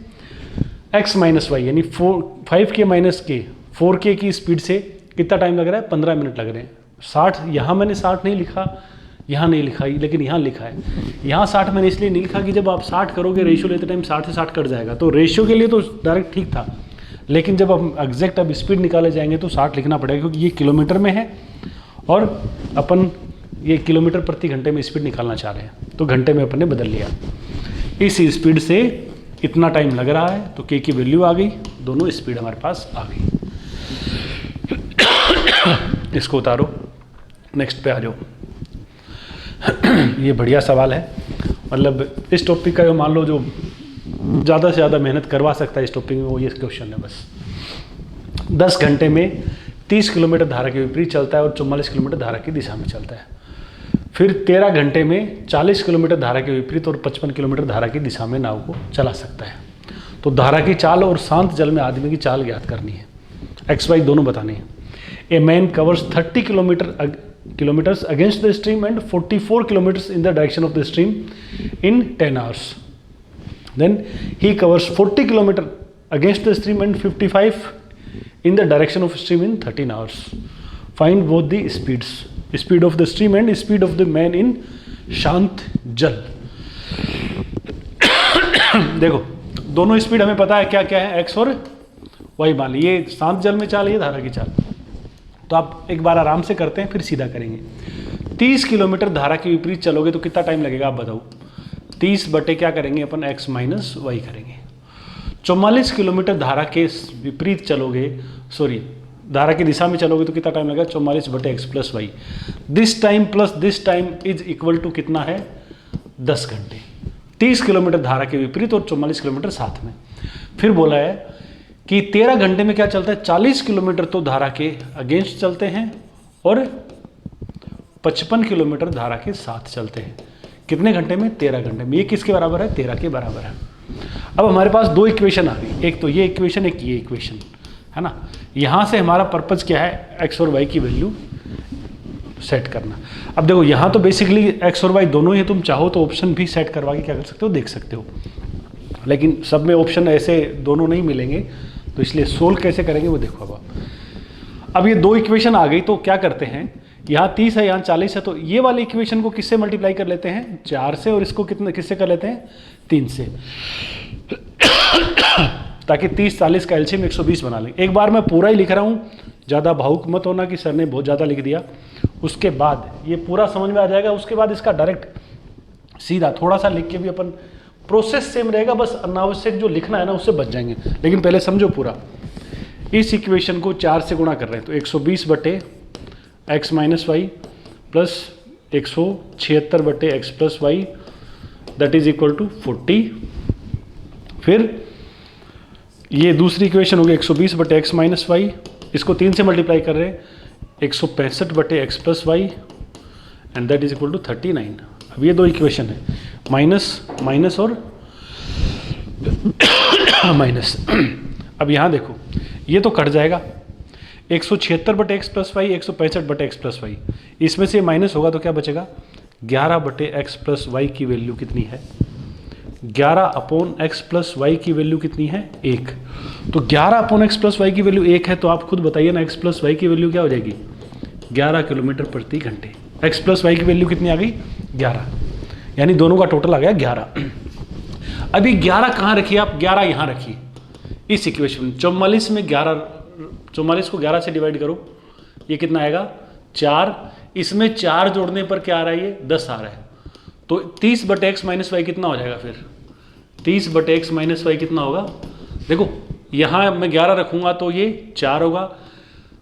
x माइनस वाई यानी 5k माइनस k, 4k की स्पीड से कितना टाइम लग रहा है, 15 मिनट लग रहे हैं। 60, यहाँ मैंने 60 नहीं लिखा, यहाँ नहीं लिखा, लेकिन यहाँ लिखा है। यहाँ 60 मैंने इसलिए नहीं लिखा कि जब आप 60 करोगे रेशियो लेते टाइम 60 से 60 कट जाएगा, तो रेशियो के लिए तो डायरेक्ट ठीक था, लेकिन जब हम एग्जैक्ट अब स्पीड निकाले जाएंगे तो 60 लिखना पड़ेगा, क्योंकि ये किलोमीटर में है और अपन ये किलोमीटर प्रति घंटे में स्पीड निकालना चाह रहे हैं, तो घंटे में अपन ने बदल लिया। इस स्पीड से इतना टाइम लग रहा है तो k की वैल्यू आ गई, दोनों स्पीड हमारे पास आ गई। इसको उतारो, नेक्स्ट पे आ जाओ। ये बढ़िया सवाल है, मतलब इस टॉपिक का जो मान लो जो ज़्यादा से ज़्यादा मेहनत करवा सकता है इस टॉपिक में वो ये क्वेश्चन है बस। 10 घंटे में 30 किलोमीटर धारा के विपरीत चलता है और 44 किलोमीटर धारा की दिशा में चलता है। फिर 13 घंटे में 40 किलोमीटर धारा के विपरीत और 55 किलोमीटर धारा की दिशा में नाव को चला सकता है। तो धारा की चाल और शांत जल में आदमी की चाल ज्ञात करनी है, एक्स वाई दोनों बताने हैं। A man covers 30 kilometers against the stream and 44 kilometers in the direction of the stream in 10 hours. Then he covers 40 kilometers against the stream and 55 in the direction of stream in 13 hours. Find both the speeds, speed of the stream and speed of the man in शांत जल। देखो दोनों speed हमें पता है क्या क्या है, x और y मान ली। ये शांत जल में चाल, ये धारा की चाल। तो आप एक बार आराम से करते हैं, फिर सीधा करेंगे। 30 किलोमीटर धारा के विपरीत चलोगे तो कितना टाइम लगेगा आप बताओ। 30 बटे क्या करेंगे अपन, x माइनस वाई करेंगे। 44 किलोमीटर धारा के विपरीत चलोगे, सॉरी धारा की दिशा में चलोगे तो कितना टाइम लगेगा, 44 बटे x plus y. This time plus this time is equal to कितना है, 10 घंटे। 30 किलोमीटर धारा के विपरीत और 44 किलोमीटर साथ में। फिर बोला है कि 13 घंटे में क्या चलता है, 40 किलोमीटर तो धारा के अगेंस्ट चलते हैं और 55 किलोमीटर धारा के साथ चलते हैं। कितने घंटे में, 13 घंटे में। ये किसके बराबर है, 13 के बराबर है। अब हमारे पास दो इक्वेशन आ गई, एक तो ये इक्वेशन, एक ये इक्वेशन, है ना। यहाँ से हमारा पर्पज क्या है, एक्स और वाई की वैल्यू सेट करना। अब देखो यहाँ तो बेसिकली एक्स और वाई दोनों ही, तुम चाहो तो ऑप्शन भी सेट करवा के क्या कर सकते हो, देख सकते हो, लेकिन सब में ऑप्शन ऐसे दोनों नहीं मिलेंगे, तो इसलिए सोल्व कैसे करेंगे वो देखो। अब ये दो इक्वेशन आ गई, तो क्या करते हैं, यहाँ 30 है, यहाँ 40 है, तो ये वाले इक्वेशन को किससे मल्टीप्लाई कर लेते हैं, 4 से, और इसको कितने किससे कर लेते हैं, 3 से, ताकि 30 40 का एलसीएम 120 बना लें। एक बार मैं पूरा ही लिख रहा हूँ, ज़्यादा भावुक मत होना कि सर ने बहुत ज़्यादा लिख दिया। उसके बाद ये पूरा समझ में आ जाएगा, उसके बाद इसका डायरेक्ट सीधा थोड़ा सा लिख के भी अपन, प्रोसेस सेम रहेगा, बस अनावश्यक जो लिखना है ना उससे बच जाएंगे। लेकिन पहले समझो पूरा, इस इक्वेशन को 4 से गुणा कर रहे हैं तो 120 बटे एक्स माइनस वाई प्लस 176 बटे x plus y, that is equal to 40। फिर ये दूसरी इक्वेशन हो गई 120 बटे एक्स माइनस वाई, इसको 3 से मल्टीप्लाई कर रहे हैं 165 बटे x plus y, and that is equal to 39। अब ये दो इक्वेशन है, माइनस माइनस और माइनस। अब यहाँ देखो ये तो कट जाएगा, 176 बटे एक्स प्लस वाई, 165 बटे एक्स प्लस वाई, इसमें से माइनस होगा तो क्या बचेगा, 11 बटे एक्स प्लस वाई की वैल्यू कितनी है, 11 अपॉन एक्स प्लस वाई की वैल्यू कितनी है, 1। तो 11 अपॉन एक्स प्लस वाई की वैल्यू 1 है, तो आप खुद बताइए ना, एक्स प्लस वाई की वैल्यू क्या हो जाएगी, 11 किलोमीटर प्रति घंटे। एक्स प्लस वाई की वैल्यू कितनी आ गई, 11, यानी दोनों का टोटल आ गया 11। अभी 11 कहाँ रखिए आप, 11 यहाँ रखिए इस इक्वेशन में। 44 में 44 को 11 से डिवाइड करो, ये कितना आएगा, 4। इसमें 4 जोड़ने पर क्या आ रहा है, ये 10 आ रहा है। तो 30 बटे एक्स माइनस वाई कितना हो जाएगा, फिर 30 बटे एक्स माइनस वाई कितना होगा, देखो यहाँ मैं 11 रखूँगा तो ये 4 होगा,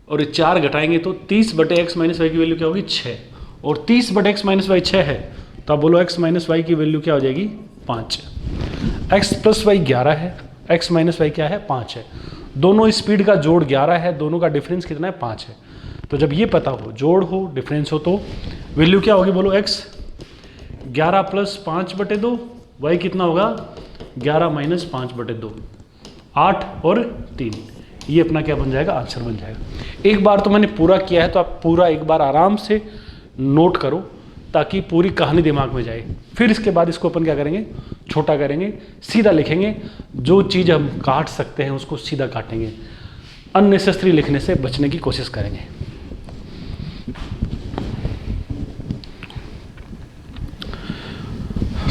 और ये 4 घटाएंगे तो 30 बटे एक्स माइनस वाई की वैल्यू क्या होगी, 6। और 30 बटे एक्स माइनस वाई 6 है, तो आप बोलो एक्स माइनस वाई की वैल्यू क्या हो जाएगी, 5। एक्स प्लस वाई 11 है, एक्स माइनस वाई क्या है, 5 है। दोनों स्पीड का जोड़ 11 है, दोनों का डिफरेंस कितना है, 5 है। तो जब ये पता हो, जोड़ हो डिफरेंस हो, तो वैल्यू क्या होगी, बोलो एक्स 11 प्लस 5 बटे 2, वाई कितना होगा, 11 माइनस 5 बटे 2, 8 और 3। ये अपना क्या बन जाएगा, आंसर बन जाएगा। एक बार तो मैंने पूरा किया है, तो आप पूरा एक बार आराम से नोट करो, ताकि पूरी कहानी दिमाग में जाए। फिर इसके बाद इसको अपन क्या करेंगे, छोटा करेंगे, सीधा लिखेंगे। जो चीज़ हम काट सकते हैं उसको सीधा काटेंगे, अननेसेसरी लिखने से बचने की कोशिश करेंगे।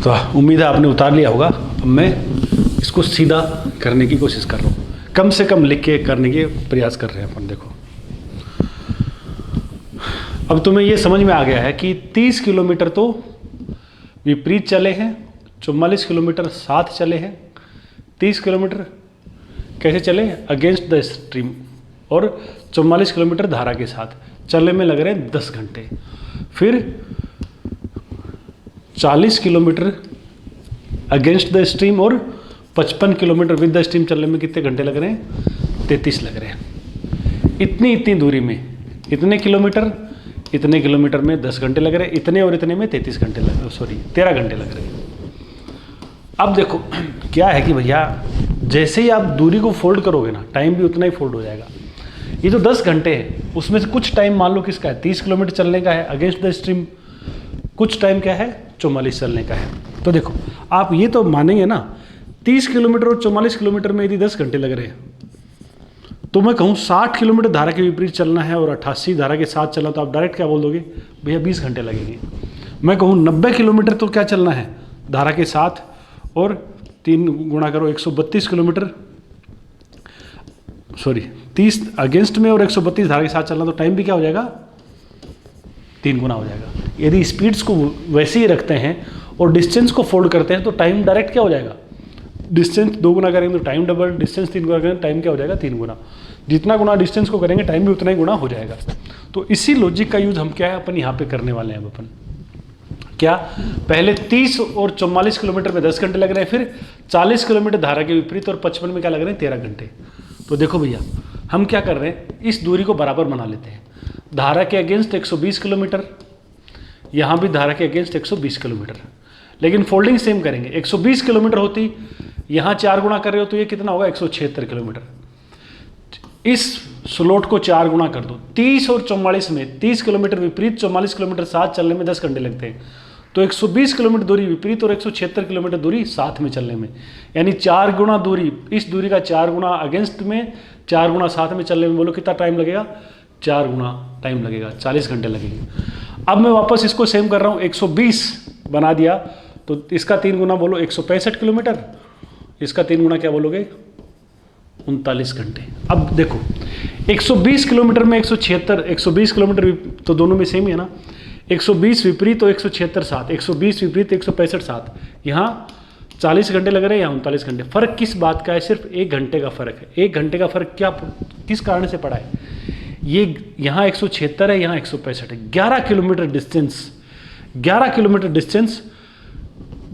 तो उम्मीद है आपने उतार लिया होगा। अब मैं इसको सीधा करने की कोशिश कर रहा हूँ, कम से कम लिख के करने के प्रयास कर रहे हैं अपन। देखो अब तुम्हें ये समझ में आ गया है कि 30 किलोमीटर तो विपरीत चले हैं, 44 किलोमीटर साथ चले हैं। 30 किलोमीटर कैसे चले, अगेंस्ट द स्ट्रीम, और 44 किलोमीटर धारा के साथ चलने में लग रहे हैं 10 घंटे। फिर 40 किलोमीटर अगेंस्ट द स्ट्रीम और 55 किलोमीटर विद द स्ट्रीम चलने में कितने घंटे लग रहे हैं, 33 लग रहे हैं। इतनी दूरी में इतने किलोमीटर में 10 घंटे लग रहे हैं, इतने और इतने में 33 घंटे लग रहे, सॉरी 13 घंटे लग रहे हैं। अब देखो क्या है कि भैया जैसे ही आप दूरी को फोल्ड करोगे ना, टाइम भी उतना ही फोल्ड हो जाएगा। ये जो 10 घंटे हैं उसमें से कुछ टाइम मान लो किसका है, 30 किलोमीटर चलने का है अगेंस्ट द स्ट्रीम, कुछ टाइम क्या है 44 चलने का है। तो देखो आप ये तो मानेंगे ना, 30 किलोमीटर और 44 किलोमीटर में यदि 10 घंटे लग रहे हैं, तो मैं कहूँ 60 किलोमीटर धारा के विपरीत चलना है और 88 धारा के साथ चलना, तो आप डायरेक्ट क्या बोल दोगे, भैया 20 घंटे लगेंगे। मैं कहूँ 90 किलोमीटर तो क्या चलना है धारा के साथ, और 3 गुणा करो 132 किलोमीटर सॉरी 30 अगेंस्ट में और 132 धारा के साथ चलना, तो टाइम भी क्या हो जाएगा, 3 गुना हो जाएगा। यदि स्पीड्स को वैसे ही रखते हैं और डिस्टेंस को फोल्ड करते हैं तो टाइम डायरेक्ट क्या हो जाएगा, डिस्टेंस 2 गुना करेंगे तो टाइम डबल, डिस्टेंस 3 गुना करेंगे टाइम क्या हो जाएगा, 3 गुना। जितना गुना डिस्टेंस को करेंगे टाइम भी उतना ही गुना हो जाएगा। तो इसी लॉजिक का यूज हम क्या है अपन यहाँ पे करने वाले हैं। अब अपन क्या, पहले 30 और 44 किलोमीटर में 10 घंटे लग रहे हैं, फिर 40 किलोमीटर धारा के विपरीत और 55 में क्या लग रहे हैं, 13 घंटे। तो देखो भैया हम क्या कर रहे हैं, इस दूरी को बराबर बना लेते हैं। धारा के अगेंस्ट 120 किलोमीटर, यहाँ भी धारा के अगेंस्ट 120 किलोमीटर, लेकिन फोल्डिंग सेम करेंगे। 120 किलोमीटर होती, यहाँ 4 गुना कर रहे हो तो ये कितना होगा, 176 किलोमीटर। इस स्लोट को 4 गुना कर दो, 30 और 44 में 30 किलोमीटर विपरीत, 44 किलोमीटर साथ चलने में 10 घंटे लगते हैं, तो 120 किलोमीटर दूरी विपरीत और 176 किलोमीटर दूरी साथ में चलने में, यानी 4 गुना दूरी, इस दूरी का 4 गुना अगेंस्ट में, 4 गुना साथ में चलने में, बोलो कितना टाइम लगेगा, 4 गुना टाइम लगेगा, 40 घंटे लगेंगे। अब मैं वापस इसको सेम कर रहा हूँ, 120 बना दिया तो इसका 3 गुना बोलो 165 किलोमीटर, इसका 3 गुना क्या बोलोगे, 39 घंटे। अब देखो 120 किलोमीटर में 176, 120 किलोमीटर तो दोनों में सेम ही है ना, 120 विपरीत तो 176 साथ, 120 विपरीत 165 साथ, यहाँ 40 घंटे लग रहे हैं, यहाँ 39 घंटे। फर्क किस बात का है, सिर्फ 1 घंटे का फर्क है। 1 घंटे का फर्क क्या, किस कारण से पड़ा है, ये यहाँ 176 है, यहाँ 165 है, 11 किलोमीटर डिस्टेंस, 11 किलोमीटर डिस्टेंस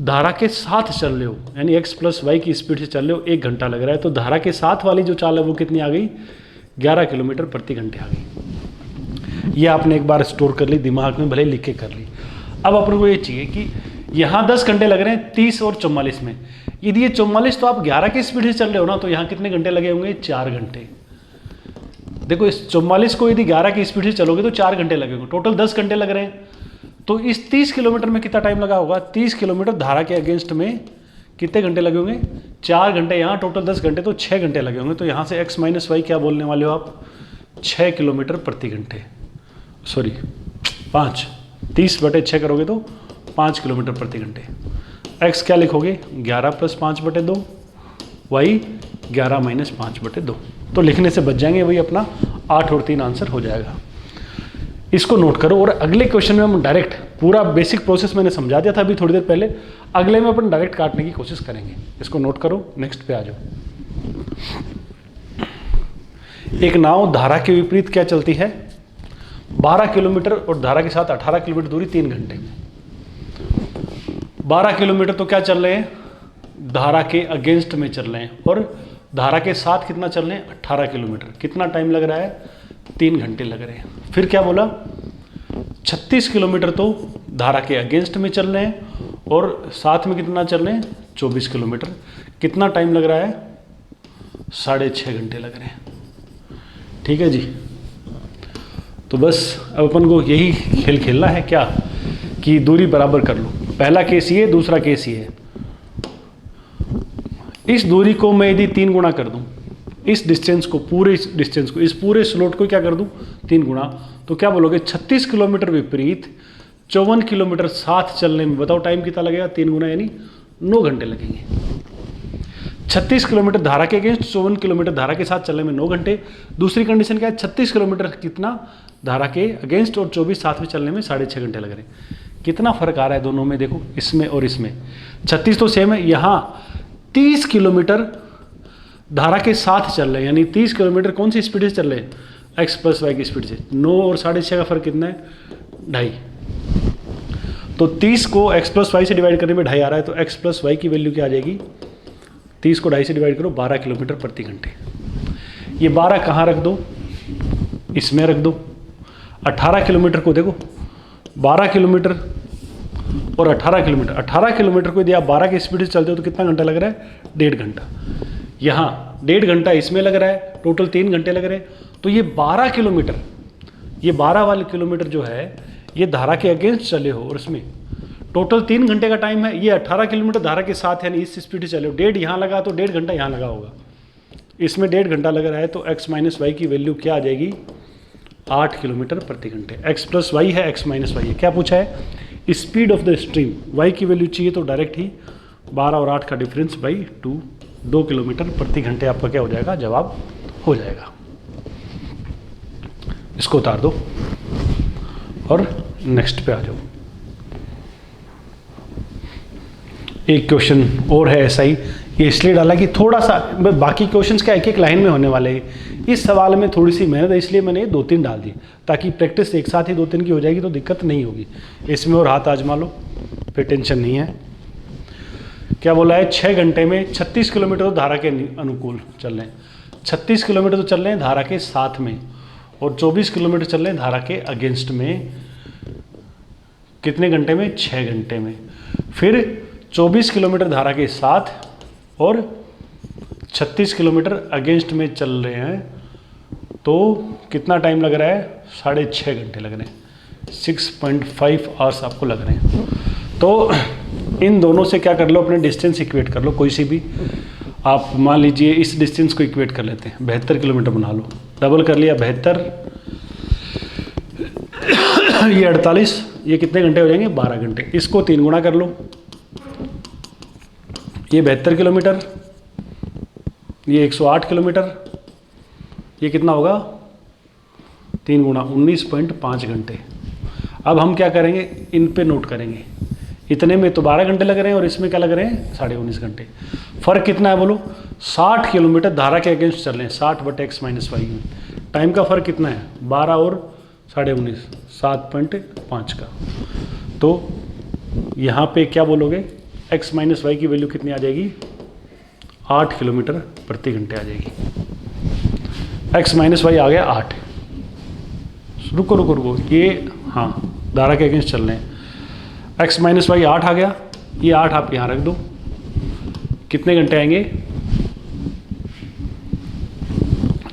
धारा के साथ चल रहे हो, यानी x + y की स्पीड से चल रहे हो, 1 घंटा लग रहा है, तो धारा के साथ वाली जो चाल है वो कितनी आ गई, 11 किलोमीटर प्रति घंटे आ गई। ये आपने एक बार स्टोर कर ली दिमाग में, भले लिख के कर ली। अब अपन को ये चाहिए कि यहाँ 10 घंटे लग रहे हैं 30 और 44 में, यदि ये 44 तो आप 11 की स्पीड से चल रहे हो ना, तो यहाँ कितने घंटे लगे होंगे, 4 घंटे। देखो इस 44 को यदि 11 की स्पीड से चलोगे तो 4 घंटे लगे होंगे, टोटल 10 घंटे लग रहे हैं। तो इस 30 किलोमीटर में कितना टाइम लगा होगा, 30 किलोमीटर धारा के अगेंस्ट में कितने घंटे लगे होंगे, 4 घंटे, यहाँ टोटल 10 घंटे तो 6 घंटे लगे होंगे। तो यहाँ से x - y क्या बोलने वाले हो आप, 6 किलोमीटर प्रति घंटे, सॉरी 5, 30/6 करोगे तो 5 किलोमीटर प्रति घंटे। x क्या लिखोगे, 11 + 5/2, y 11 - 5/2। तो लिखने से बच जाएंगे, वही अपना 8 और 3 आंसर हो जाएगा। इसको नोट करो और अगले क्वेश्चन में हम डायरेक्ट पूरा बेसिक प्रोसेस मैंने समझा दिया था अभी थोड़ी देर पहले, अगले में अपन डायरेक्ट काटने की कोशिश करेंगे। इसको नोट करो, नेक्स्ट पे आ जाओ। एक नाव धारा के विपरीत क्या चलती है, 12 किलोमीटर और धारा के साथ 18 किलोमीटर दूरी 3 घंटे में। 12 किलोमीटर तो क्या चल रहे हैं, धारा के अगेंस्ट में चल रहे हैं, और धारा के साथ कितना चल रहे हैं, 18 किलोमीटर। कितना टाइम लग रहा है, 3 घंटे लग रहे हैं। फिर क्या बोला, 36 किलोमीटर तो धारा के अगेंस्ट में चल रहे हैं और साथ में कितना चल रहे हैं, 24 किलोमीटर। कितना टाइम लग रहा है, 6.5 घंटे लग रहे हैं। ठीक है जी। तो बस अब अपन को यही खेल खेलना है क्या, कि दूरी बराबर कर लो। पहला केस ये, दूसरा केस ये है। इस दूरी को मैं यदि 3 गुना कर दूं, इस डिस्टेंस को, पूरे डिस्टेंस को, इस पूरे स्लोट को क्या कर दूं, 3 गुना, तो क्या बोलोगे, 36 किलोमीटर विपरीत 54 किलोमीटर साथ चलने में बताओ टाइम कितना लगेगा, 3 गुना यानी 9 घंटे लगेंगे। 36 किलोमीटर धारा के अगेंस्ट, 54 किलोमीटर धारा के साथ चलने में 9 घंटे। दूसरी कंडीशन क्या है, 36 किलोमीटर कितना धारा के अगेंस्ट और 24 साथ में चलने में 6.5 घंटे लग रहे हैं। कितना फर्क आ रहा है दोनों में, देखो इसमें और इसमें। 36 तो सेम है, यहाँ 30 किलोमीटर धारा के साथ चल रहे हैं, यानी 30 किलोमीटर कौन सी स्पीड से चल रहे हैं, x + y की स्पीड से। 9 और 6.5 का फर्क कितना है, 2.5। तो 30 को x + y से डिवाइड करने में 2.5 आ रहा है, तो x + y की वैल्यू क्या आ जाएगी, 30 को 2.5 से डिवाइड करो, 12 किलोमीटर प्रति घंटे। ये 12 कहाँ रख दो, इसमें रख दो। 18 किलोमीटर को देखो, 12 किलोमीटर और 18 किलोमीटर, 18 किलोमीटर को यदि आप 12 की स्पीड से चलते हो तो कितना घंटा लग रहा है, 1.5 घंटा। यहाँ 1.5 घंटा इसमें लग रहा है, टोटल 3 घंटे लग रहे हैं। तो ये 12 किलोमीटर, ये 12 वाले किलोमीटर जो है ये धारा के अगेंस्ट चले हो और इसमें टोटल 3 घंटे का टाइम है। ये 18 किलोमीटर धारा के साथ यानी इस स्पीड से चले हो, 1.5 यहाँ लगा तो 1.5 घंटा यहाँ लगा होगा, इसमें 1.5 घंटा लग रहा है। तो x - y की वैल्यू क्या आ जाएगी, 8 किलोमीटर प्रति घंटे। x + y है, x - y है। क्या पूछा है, speed of the stream, y की वैल्यू चाहिए तो डायरेक्ट ही 12 और 8 का डिफरेंस बाई 2 किलोमीटर प्रति घंटे आपका क्या हो जाएगा, जवाब हो जाएगा। इसको उतार दो और नेक्स्ट पे आ जाओ। एक क्वेश्चन और है ऐसा ही, ये इसलिए डाला कि थोड़ा सा, बाकी क्वेश्चंस क्या एक एक लाइन में होने वाले हैं, इस सवाल में थोड़ी सी मेहनत है इसलिए मैंने 2-3 डाल दी, ताकि प्रैक्टिस एक साथ ही 2-3 की हो जाएगी तो दिक्कत नहीं होगी। इसमें और हाथ आजमा लो, फिर टेंशन नहीं है। क्या बोला है, 6 घंटे में 36 किलोमीटर तो धारा के अनुकूल चल रहे हैं, 36 किलोमीटर तो चल रहे हैं धारा के साथ में, और 24 किलोमीटर चल रहे हैं धारा के अगेंस्ट में। कितने घंटे में? 6 घंटे में। फिर 24 किलोमीटर धारा के साथ और 36 किलोमीटर अगेंस्ट में चल रहे हैं, तो कितना टाइम लग रहा है? 6.5 घंटे लग रहे हैं, 6.5 आवर्स आपको लग रहे हैं। तो इन दोनों से क्या कर लो, अपने डिस्टेंस इक्वेट कर लो, कोई सी भी आप मान लीजिए इस डिस्टेंस को इक्वेट कर लेते हैं, 72 किलोमीटर बना लो, डबल कर लिया 72, ये 48, ये कितने घंटे हो जाएंगे? 12 घंटे। इसको 3 गुना कर लो, ये 72 किलोमीटर, ये 108 किलोमीटर, ये कितना होगा? 3 गुना 19.5 घंटे। अब हम क्या करेंगे, इन पे नोट करेंगे, इतने में तो 12 घंटे लग रहे हैं और इसमें क्या लग रहे हैं? 19.5 घंटे। फ़र्क कितना है बोलो? 60 किलोमीटर धारा के अगेंस्ट चल रहे हैं, 60/x-y में। टाइम का फ़र्क कितना है? 12 और 19.5, 7.5 का। तो यहाँ पे क्या बोलोगे, x-y की वैल्यू कितनी आ जाएगी? 8 किलोमीटर प्रति घंटे आ जाएगी। x-y आ गया 8। रुको, ये हाँ धारा के अगेंस्ट चल रहे हैं, x-y 8 आ गया, ये 8 आप यहाँ रख दो, कितने घंटे आएंगे?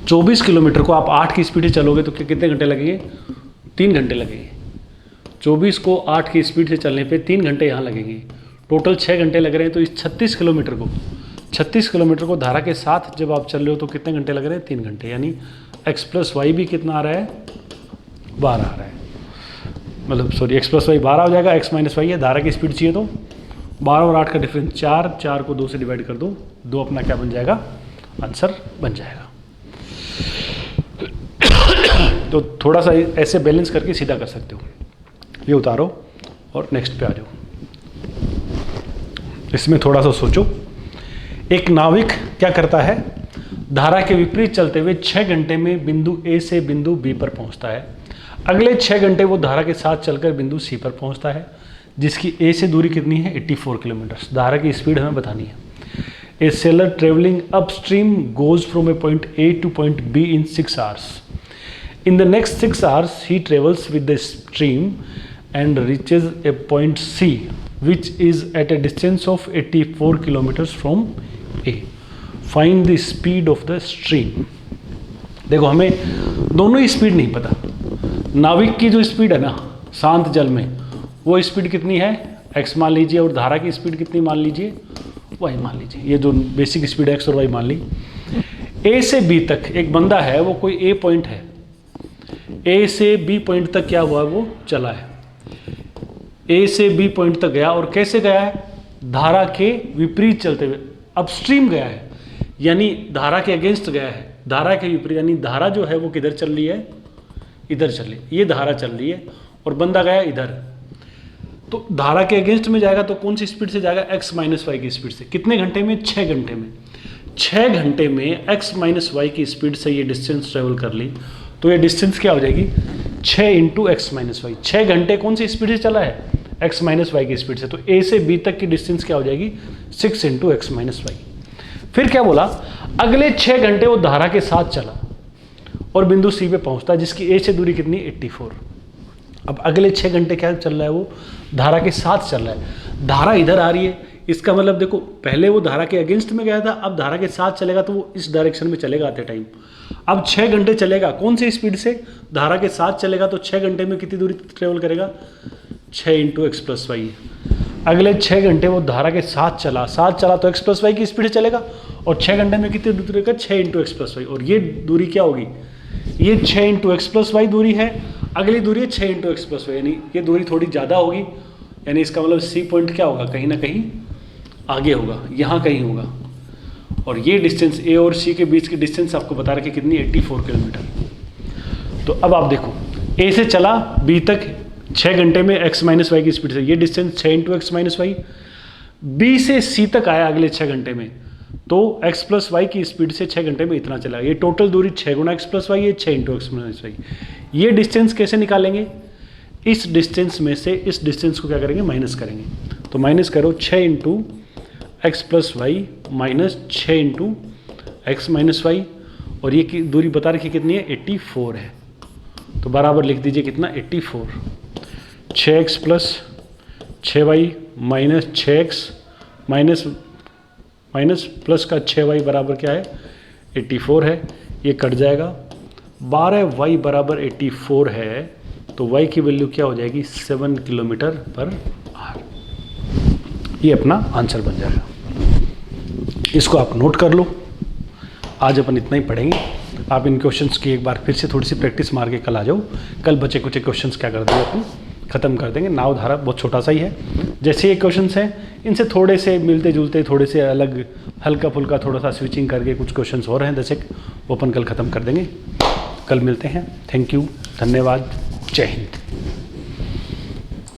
24 किलोमीटर को आप 8 की स्पीड से चलोगे तो कितने घंटे लगेंगे? 3 घंटे लगेंगे। 24 को 8 की स्पीड से चलने पे 3 घंटे यहाँ लगेंगे, टोटल 6 घंटे लग रहे हैं। तो इस 36 किलोमीटर को धारा के साथ जब आप चल रहे हो तो कितने घंटे लग रहे हैं? 3 घंटे। यानी x+y भी कितना आ रहा है? 12 आ रहा है, मतलब सॉरी x+y 12 हो जाएगा, x-y है, धारा की स्पीड चाहिए तो 12 और 8 का डिफरेंस 4 को 2 से डिवाइड कर दो, 2 अपना क्या बन जाएगा? आंसर बन जाएगा। तो थोड़ा सा ऐसे बैलेंस करके सीधा कर सकते हो। ये उतारो और नेक्स्ट पे आ जाओ। इसमें थोड़ा सा सोचो, एक नाविक क्या करता है, धारा के विपरीत चलते हुए 6 घंटे में बिंदु ए से बिंदु बी पर पहुंचता है। अगले 6 घंटे वो धारा के साथ चलकर बिंदु सी पर पहुंचता है, जिसकी ए से दूरी कितनी है? 84 किलोमीटर। धारा की स्पीड हमें बतानी है। A sailor travelling upstream goes from a point A to point B in 6 hours. In the next 6 hours, he travels with the stream and reaches a point C, which is at a distance of 84 kilometers from A. Find the speed of the stream. देखो हमें दोनों ही speed नहीं पता। नाविक की जो speed है ना शांत जल में, वो स्पीड कितनी है? x मान लीजिए, और धारा की स्पीड कितनी मान लीजिए? y मान लीजिए। ये जो बेसिक स्पीड x और y मान ली। A से B तक एक बंदा है, वो कोई A पॉइंट है, ए से बी पॉइंट तक क्या हुआ? वो चला है, ए से बी पॉइंट तक गया। और कैसे गया है? धारा के विपरीत चलते हुए, अपस्ट्रीम गया है, यानी धारा के अगेंस्ट गया है। धारा के विपरीत यानी धारा जो है वो किधर चल रही है? इधर चल रही है। ये धारा चल रही है और बंदा गया इधर, तो धारा के अगेंस्ट में जाएगा तो कौन सी स्पीड से जाएगा? x-y की स्पीड से। कितने घंटे में? 6 घंटे में। 6 घंटे में x-y की स्पीड से ये डिस्टेंस ट्रेवल कर ली, तो ये डिस्टेंस क्या हो जाएगी? 6 × x-y। 6 घंटे कौन सी स्पीड से चला है? x-y की स्पीड से। तो a से b तक की डिस्टेंस क्या हो जाएगी? 6 × x-y। फिर क्या बोला? अगले 6 घंटे वो धारा के साथ चला और बिंदु c पे पहुंचता है, जिसकी a से दूरी कितनी? 84। अब अगले 6 घंटे क्या चल रहा है? वो धारा के साथ चल रहा है। धारा इधर आ रही है, इसका मतलब देखो पहले वो धारा के अगेंस्ट में गया था, अब धारा के साथ चलेगा तो वो इस डायरेक्शन में चलेगा आते टाइम। अब 6 घंटे चलेगा, कौन सी स्पीड से? धारा के साथ चलेगा। तो 6 घंटे में कितनी दूरी ट्रेवल करेगा? 6 × x+y। अगले 6 घंटे वो धारा के साथ चला तो x+y की स्पीड से चलेगा, और 6 घंटे में कितनी दूरी का? 6 × x+y। और ये दूरी क्या होगी? ये 6 × x+y दूरी है, अगली दूरी है 6 × x+y, यानी ये दूरी थोड़ी ज़्यादा होगी। यानी इसका मतलब C पॉइंट क्या होगा? कहीं ना कहीं आगे होगा, यहाँ कहीं होगा। और ये डिस्टेंस ए और सी के बीच की डिस्टेंस आपको बता रखी कितनी, 84 किलोमीटर। तो अब आप देखो, ए से चला बी तक 6 घंटे में x माइनस वाई की स्पीड से, ये distance 6 into x minus y. B से सी तक आया अगले 6 घंटे में, तो x प्लस वाई की स्पीड से 6 घंटे में इतना चला। ये टोटल दूरी 6 गुना एक्स प्लस वाई है, 6 इंटू एक्स माइनस वाई। ये डिस्टेंस कैसे निकालेंगे, इस डिस्टेंस में से इस डिस्टेंस को क्या करेंगे, माइनस करेंगे। तो माइनस करो 6 into x plus y minus 6 into x minus y, और ये दूरी बता रखी कितनी है, 84 है। तो बराबर लिख दीजिए कितना, 84। 6x plus 6y minus 6x minus plus का 6y बराबर क्या है, 84 है। ये कट जाएगा, 12y बराबर 84 है, तो y की वैल्यू क्या हो जाएगी, 7 किलोमीटर पर आवर। ये अपना आंसर बन जाएगा। इसको आप नोट कर लो। आज अपन इतना ही पढ़ेंगे। आप इन क्वेश्चंस की एक बार फिर से थोड़ी सी प्रैक्टिस मार के कल आ जाओ। कल बचे कुछ क्वेश्चंस क्या कर देंगे, अपन ख़त्म कर देंगे। नाव धारा बहुत छोटा सा ही है, जैसे ये क्वेश्चंस हैं इनसे थोड़े से मिलते जुलते, थोड़े से अलग, हल्का फुल्का थोड़ा सा स्विचिंग करके कुछ क्वेश्चंस हो रहे हैं 10 एक, वो अपन कल ख़त्म कर देंगे। कल मिलते हैं। थैंक यू, धन्यवाद, जय हिंद।